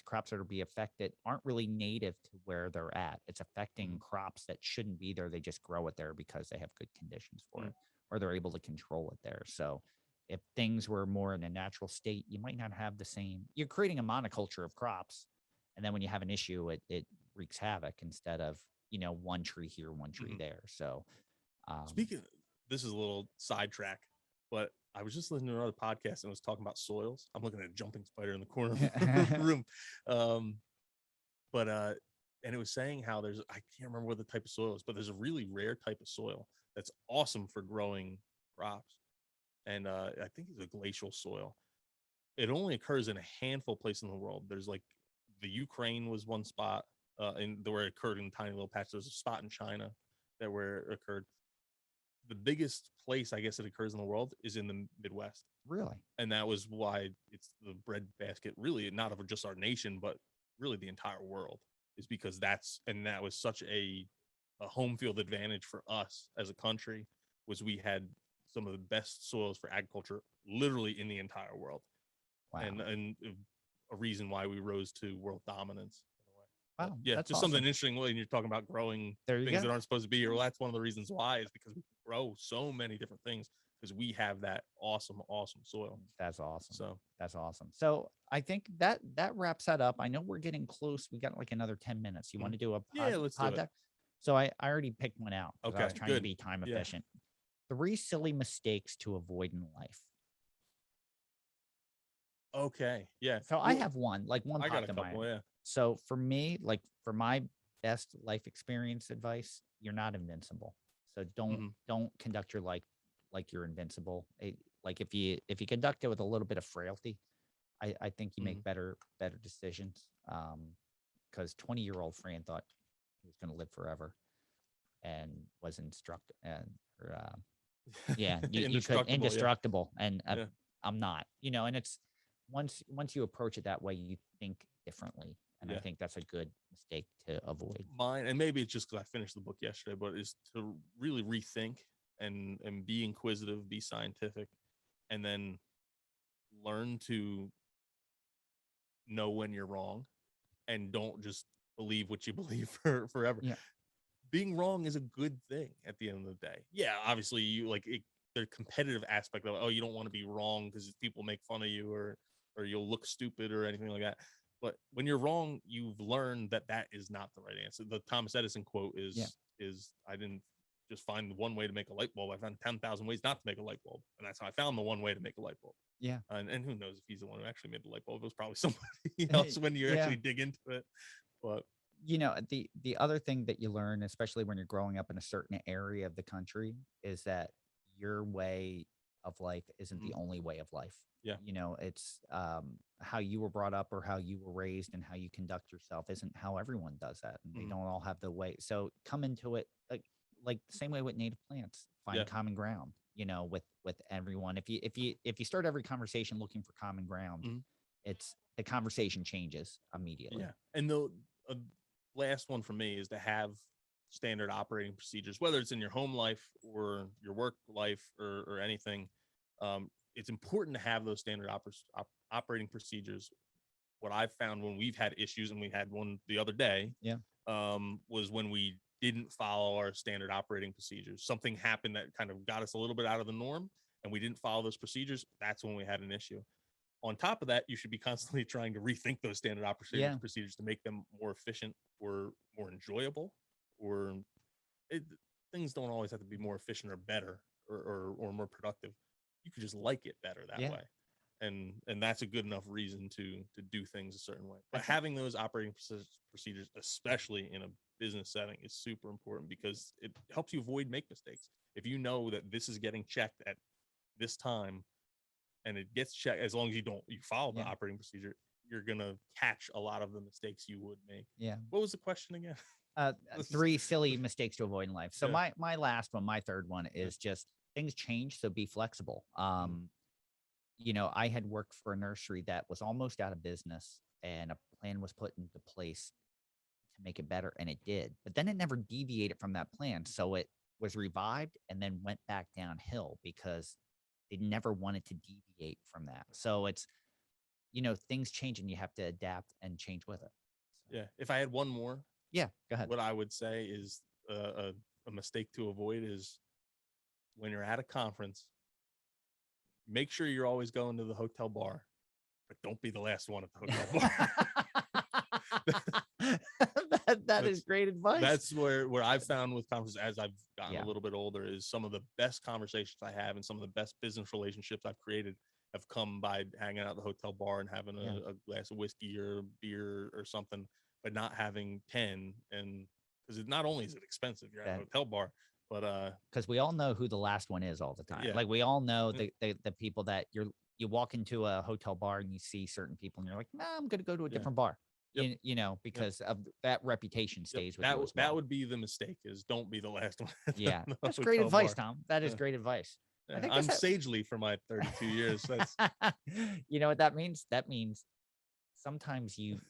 crops that are be affected aren't really native to where they're at. It's affecting Mhm. crops that shouldn't be there. They just grow it there because they have good conditions for Mhm. it, or they're able to control it there. So if things were more in a natural state, you might not have the same. You're creating a monoculture of crops, and then when you have an issue, it wreaks havoc instead of one tree here, one tree Mhm. there. So Speaking, this is a little sidetrack, but I was just listening to another podcast and it was talking about soils. I'm looking at a jumping spider in the corner of the room. Um, but and it was saying how I can't remember what the type of soil is, but there's a really rare type of soil that's awesome for growing crops. And I think it's a glacial soil. It only occurs in a handful of places in the world. There's like the Ukraine was one spot, where it occurred in tiny little patches. There's a spot in China where it occurred. The biggest place I guess it occurs in the world is in the Midwest, really, and that was why it's the breadbasket, really not of just our nation, but really the entire world, is because that was such a home field advantage for us as a country, was we had some of the best soils for agriculture literally in the entire world, wow, and a reason why we rose to world dominance in a way. But wow, yeah, that's just something awesome. interesting when you're talking about growing There you things go. that aren't supposed to be here. Well, that's one of the reasons why, is because we grow so many different things because we have that awesome soil. That's awesome. So That's awesome. So I think that wraps that up. I know we're getting close. We got like another 10 minutes. You want to do a yeah, let's do pod it. deck? So I already picked one out because I was Okay, trying to good. be time Yeah. efficient. 3 silly mistakes to avoid in life. Okay. Yeah. So I Well, have one, like one I got a popped in my couple. head. Yeah. So for me, like for my best life experience advice, you're not invincible. So Hmm. don't conduct your life like you're invincible. Like if you conduct it with a little bit of frailty, I think you Hmm. make better decisions. Because 20-year-old Fran thought he was going to live forever and was instructed and or, yeah, you could Indestructible. Yeah. indestructible, and Yeah. I'm not, and it's once you approach it that way, you think differently, and I Yeah. think that's a good mistake to avoid. Mine, and maybe it's just because I finished the book yesterday, but is to really rethink and be inquisitive, be scientific, and then learn to know when you're wrong, and don't just believe what you believe for forever. Yeah, Being wrong is a good thing at the end of the day. Yeah, obviously you like it, the competitive aspect of, oh, you don't want to be wrong because people make fun of you, or you'll look stupid or anything like that. But when you're wrong, you've learned that is not the right answer. The Thomas Edison quote yeah, is I didn't just find one way to make a light bulb. I found 10,000 ways not to make a light bulb, and that's how I found the one way to make a light bulb. yeah. And who knows if he's the one who actually made the light bulb? It was probably somebody else when you Yeah. actually dig into it. But The other thing that you learn, especially when you're growing up in a certain area of the country, is that your way of life isn't the mhm, only way of life. yeah, It's how you were brought up or how you were raised and how you conduct yourself isn't how everyone does that, and they mhm, don't all have the way. So come into it like the same way with native plants. yeah. Find common ground. With everyone. If you start every conversation looking for common ground, Mhm. it's the conversation changes immediately. Yeah. And the uh, last one for me is to have standard operating procedures, whether it's in your home life or your work life, or anything. It's important to have those standard operating procedures. What I've found when we've had issues, and we had one the other day, Yeah. was when we didn't follow our standard operating procedures. Something happened that kind of got us a little bit out of the norm, and we didn't follow those procedures. That's when we had an issue. On top of that, you should be constantly trying to rethink those standard operating Yeah. procedures to make them more efficient or more enjoyable, or it, things don't always have to be more efficient or better, or more productive. You could just like it better that Yeah. way, and that's a good enough reason to do things a certain way. I But think having those operating procedures, especially in a business setting, is super important because it helps you avoid make mistakes. If you know that this is getting checked at this time, and it gets checked, as long as you follow the Yeah. operating procedure, you're gonna catch a lot of the mistakes you would make. Yeah. What was the question again? 3 silly mistakes to avoid in life. So Yeah. my last one, my third one is just things change, so be flexible. I had worked for a nursery that was almost out of business, and a plan was put into place to make it better, and it did. But then it never deviated from that plan, so it was revived and then went back downhill because they never wanted to deviate from that. So it's things change, and you have to adapt and change with it. So, Yeah. If I had one more, yeah, go ahead. what I would say is a mistake to avoid is when you're at a conference, make sure you're always going to the hotel bar, but don't be the last one at the hotel bar. that is great advice. That's where I've found with conferences, as I've gotten Yeah. a little bit older, is some of the best conversations I have and some of the best business relationships I've created have come by hanging out at the hotel bar and having a glass of whiskey or a beer or something, but not having 10. And because not only is it expensive, you're at a hotel bar, but because we all know who the last one is all the time. Yeah. Like we all know the people that you walk into a hotel bar and you see certain people and you're like, nah, I'm gonna go to a different bar. Yep. Because of that reputation stays with that. you as well. That would be the mistake, is don't be the last one. Yeah, the that's great hotel advice, bar. Tom. That is great advice. Yeah, I think I'm that's sagely for my 32 years. That's you know what that means? That means sometimes you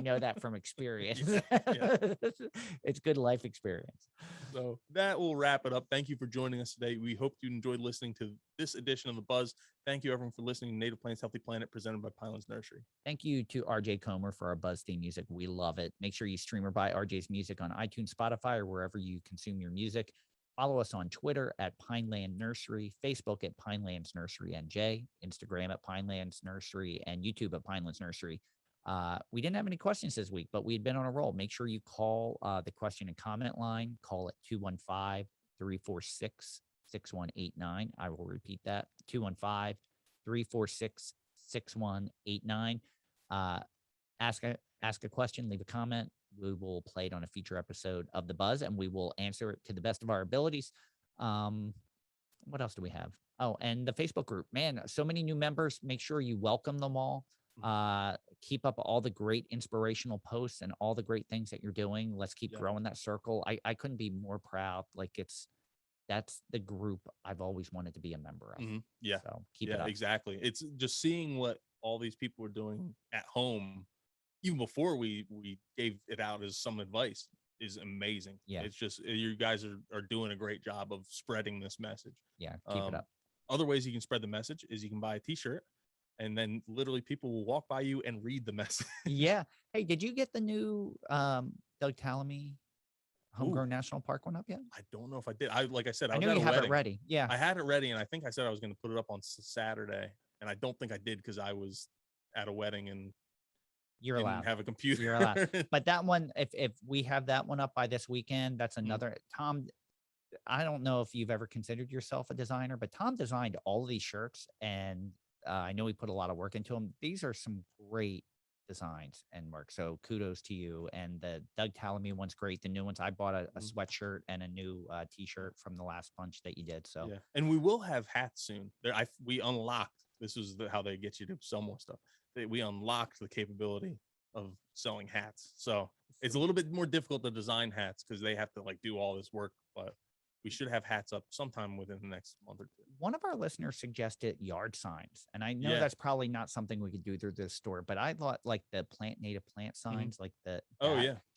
know that from experience. It's good life experience. So that will wrap it up. Thank you for joining us today. We hope you enjoyed listening to this edition of The Buzz. Thank you, everyone, for listening to Native Plants, Healthy Planet, presented by Pinelands Nursery. Thank you to RJ Comer for our Buzz theme music. We love it. Make sure you stream or buy RJ's music on iTunes, Spotify, or wherever you consume your music. Follow us on Twitter at Pineland Nursery, Facebook at Pinelands Nursery NJ, Instagram at Pinelands Nursery, and YouTube at Pinelands Nursery. We didn't have any questions this week, but we had been on a roll. Make sure you call the question and comment line. Call it 215-346-6189. I will repeat that, 215-346-6189. Ask a question, leave a comment. We will play it on a future episode of The Buzz, and we will answer it to the best of our abilities. What else do we have? Oh, and the Facebook group. Man, so many new members. Make sure you welcome them all. Keep up all the great inspirational posts and all the great things that you're doing. Let's keep growing that circle. I couldn't be more proud. Like that's the group I've always wanted to be a member of. Yeah. So keep it up. Exactly. It's just seeing what all these people are doing at home, even before we gave it out as some advice, is amazing. Yeah. It's just, you guys are doing a great job of spreading this message. Yeah. Keep it up. Other ways you can spread the message is you can buy a t-shirt, and then literally people will walk by you and read the message. Yeah. Hey, did you get the new Doug Tallamy Homegrown National Park one up yet? I don't know if I did. Like I said, I know was you at a have wedding. it ready. Yeah. I had it ready, and I think I said I was going to put it up on Saturday, and I don't think I did because I was at a wedding and You're didn't allowed. have a computer. You're allowed. But that one, if we have that one up by this weekend, that's another. Tom, I don't know if you've ever considered yourself a designer, but Tom designed all of these shirts, and I know he put a lot of work into them. These are some great designs and work. So kudos to you. And the Doug Tallamy one's great. The new ones, I bought a sweatshirt and a new t-shirt from the last bunch that you did. So yeah, and we will have hats soon. We unlocked. This is how they get you to sell more stuff. We unlocked the capability of selling hats. So it's a little bit more difficult to design hats because they have to do all this work, but we should have hats up sometime within the next month or two. One of our listeners suggested yard signs, and I know that's probably not something we could do through this store, but I thought the native plant signs,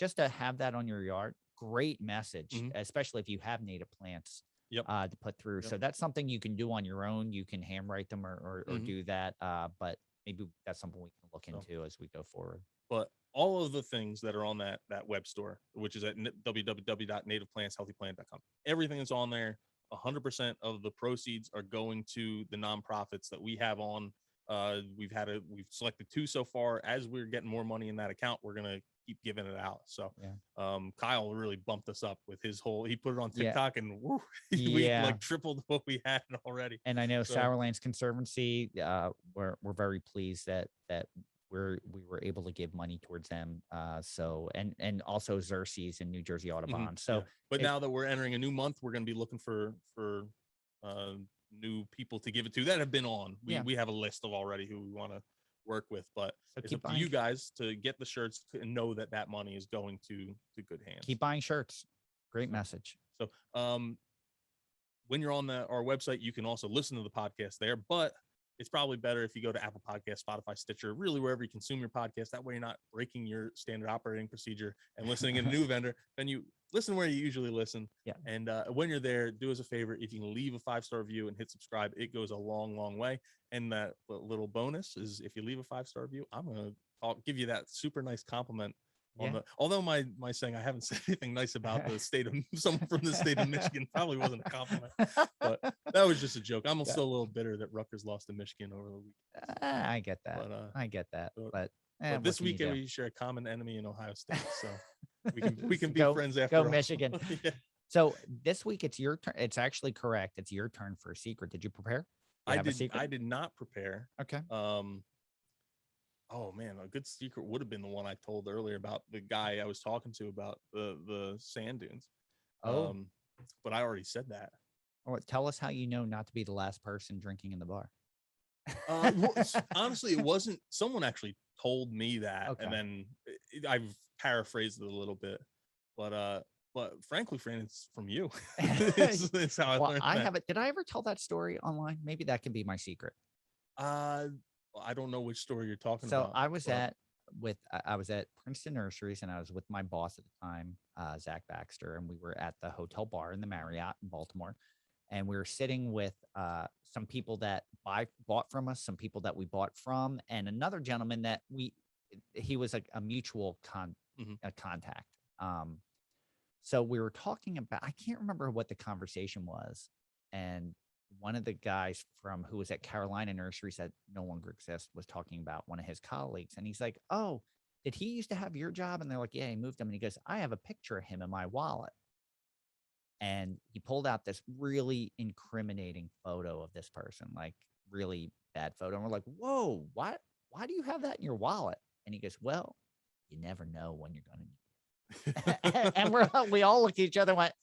just to have that on your yard, great message, especially if you have native plants to put through. So that's something you can do on your own. You can handwrite them or do that, but maybe that's something we can look into as we go forward. But all of the things that are on that web store, which is at www.nativeplantshealthyplanet.com, everything that's on there, 100% of the proceeds are going to the nonprofits that we have on. We've selected 2 so far. As we're getting more money in that account, we're gonna keep giving it out. So Kyle really bumped us up with his he put it on TikTok and we tripled what we had already. And I know Sourlands Conservancy, we're very pleased that we were able to give money towards them. And also Xerxes and New Jersey Audubon. So but now that we're entering a new month, we're going to be looking for new people to give it to that have been on. We Yeah. have a list of already who we want to work with, but So it's keep up to you buying, guys to get the shirts and know that that money is going to good hands. keep buying shirts. Great message. So, when you're on our website, you can also listen to the podcast there, but it's probably better if you go to Apple Podcasts, Spotify, Stitcher, really wherever you consume your podcast. That way you're not breaking your standard operating procedure and listening in a new vendor. Then you listen where you usually listen. Yeah. And when you're there, do us a favor. If you can leave a 5-star review and hit subscribe, it goes a long, long way. And that little bonus is if you leave a 5-star review, I'm going to give you that super nice compliment. Yeah. Although my saying I haven't said anything nice about the state of someone from the state of Michigan probably wasn't a compliment, but that was just a joke. I'm still a little bitter that Rutgers lost to Michigan over the week. I get that. But, I get that. but But this what can you weekend do? we share a common enemy in Ohio State, so we can be Go- friends after go all. Michigan. Yeah. So this week it's your turn. It's actually correct. It's your turn for a secret. Did you prepare? You have a secret? I did not prepare. Okay. Oh man, a good secret would have been the one I told earlier about the guy I was talking to about the sand dunes. Oh. But I already said that. Or tell us how you know not to be the last person drinking in the bar. Honestly, it wasn't. Someone actually told me that, Okay. and then I've paraphrased it a little bit. But frankly, Fran, it's from you. it's how I Well, learned I that. haven't. Did I ever tell that story online? Maybe that can be my secret. I don't know which story you're talking So about. I was but- I was at Princeton Nurseries, and I was with my boss at the time, Zach Baxter, and we were at the hotel bar in the Marriott in Baltimore, and we were sitting with some people that bought from us, some people that we bought from, and another gentleman that he was a mutual contact. So we were talking about, I can't remember what the conversation was, and one of the guys who was at Carolina Nurseries that no longer exists was talking about one of his colleagues. And he's like, oh, did he used to have your job? And they're like, yeah, he moved him. And he goes, I have a picture of him in my wallet. And he pulled out this really incriminating photo of this person, like really bad photo. And we're like, whoa, why do you have that in your wallet? And he goes, well, you never know when you're going to need it. And we all looked at each other and went,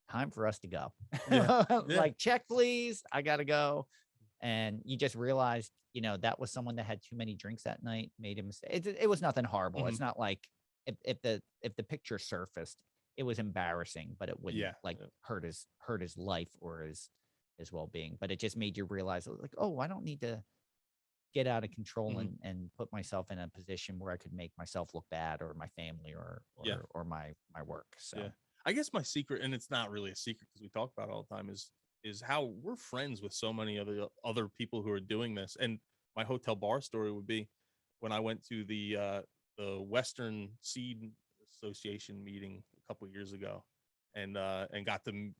time for us to go. Yeah. Like, check, please. I got to go. And you just realized, that was someone that had too many drinks that night, made a mistake. It was nothing horrible. It's not like if the picture surfaced, it was embarrassing, but it wouldn't hurt his life or his well-being. But it just made you realize, like, oh, I don't need to get out of control and put myself in a position where I could make myself look bad, or my family or my work. So Yeah. I guess my secret, and it's not really a secret because we talk about it all the time, is how we're friends with so many other people who are doing this. And my hotel bar story would be when I went to the Western Seed Association meeting a couple of years ago, and got to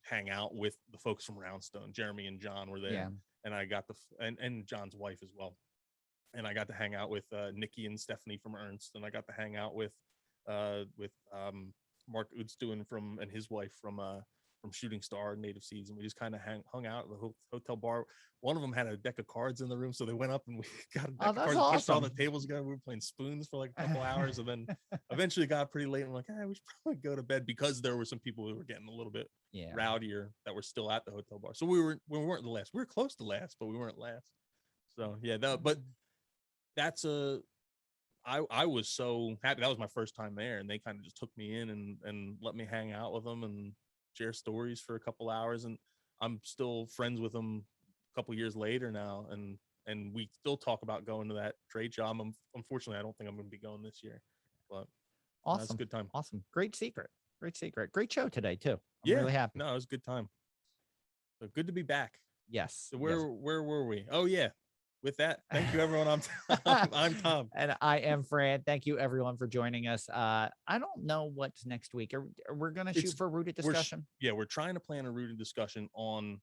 hang out with the folks from Roundstone. Jeremy and John were there, yeah. and I got and John's wife as well. And I got to hang out with Nikki and Stephanie from Ernst, and I got to hang out with Mark Udstuen and his wife from Shooting Star Native Seeds, and we just kind of hung out at the hotel bar. One of them had a deck of cards in the room, so they went up and we got a deck of cards, pushed all the tables together. We were playing spoons for like a couple hours, and then eventually got pretty late. And we're like, we should probably go to bed, because there were some people who were getting a little bit rowdier that were still at the hotel bar. So we weren't the last. We were close to last, but we weren't last. So yeah, but that's I was so happy. That was my first time there, and they kind of just took me in and let me hang out with them and share stories for a couple hours. And I'm still friends with them a couple years later now, and we still talk about going to that trade job. Unfortunately, I don't think I'm going to be going this year, but Awesome. That's a good time. Awesome. Great secret. Great show today too. I'm really happy. No, it was a good time. So good to be back. Yes. So where were we? Oh yeah. With that, thank you everyone. I'm Tom. And I am Fran. Thank you everyone for joining us. I don't know what's next week. We're gonna shoot for a rooted discussion. We're trying to plan a rooted discussion on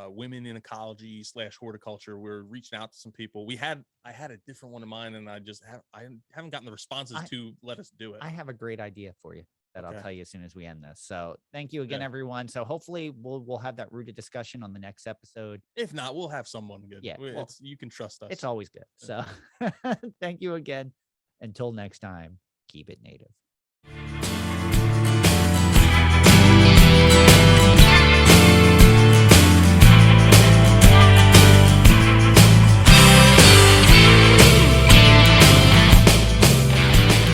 women in ecology / horticulture. We're reaching out to some people. I had a different one in mind, and I haven't gotten the responses to let us do it. I have a great idea for you that I'll tell you as soon as we end this. So thank you again, everyone. So hopefully we'll have that rooted discussion on the next episode. If not, we'll have someone good. Yeah, you can trust us. It's always good. So thank you again. Until next time, keep it native.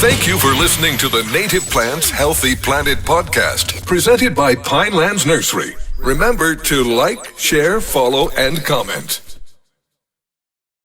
Thank you for listening to the Native Plants Healthy Planet podcast, presented by Pinelands Nursery. Remember to like, share, follow, and comment.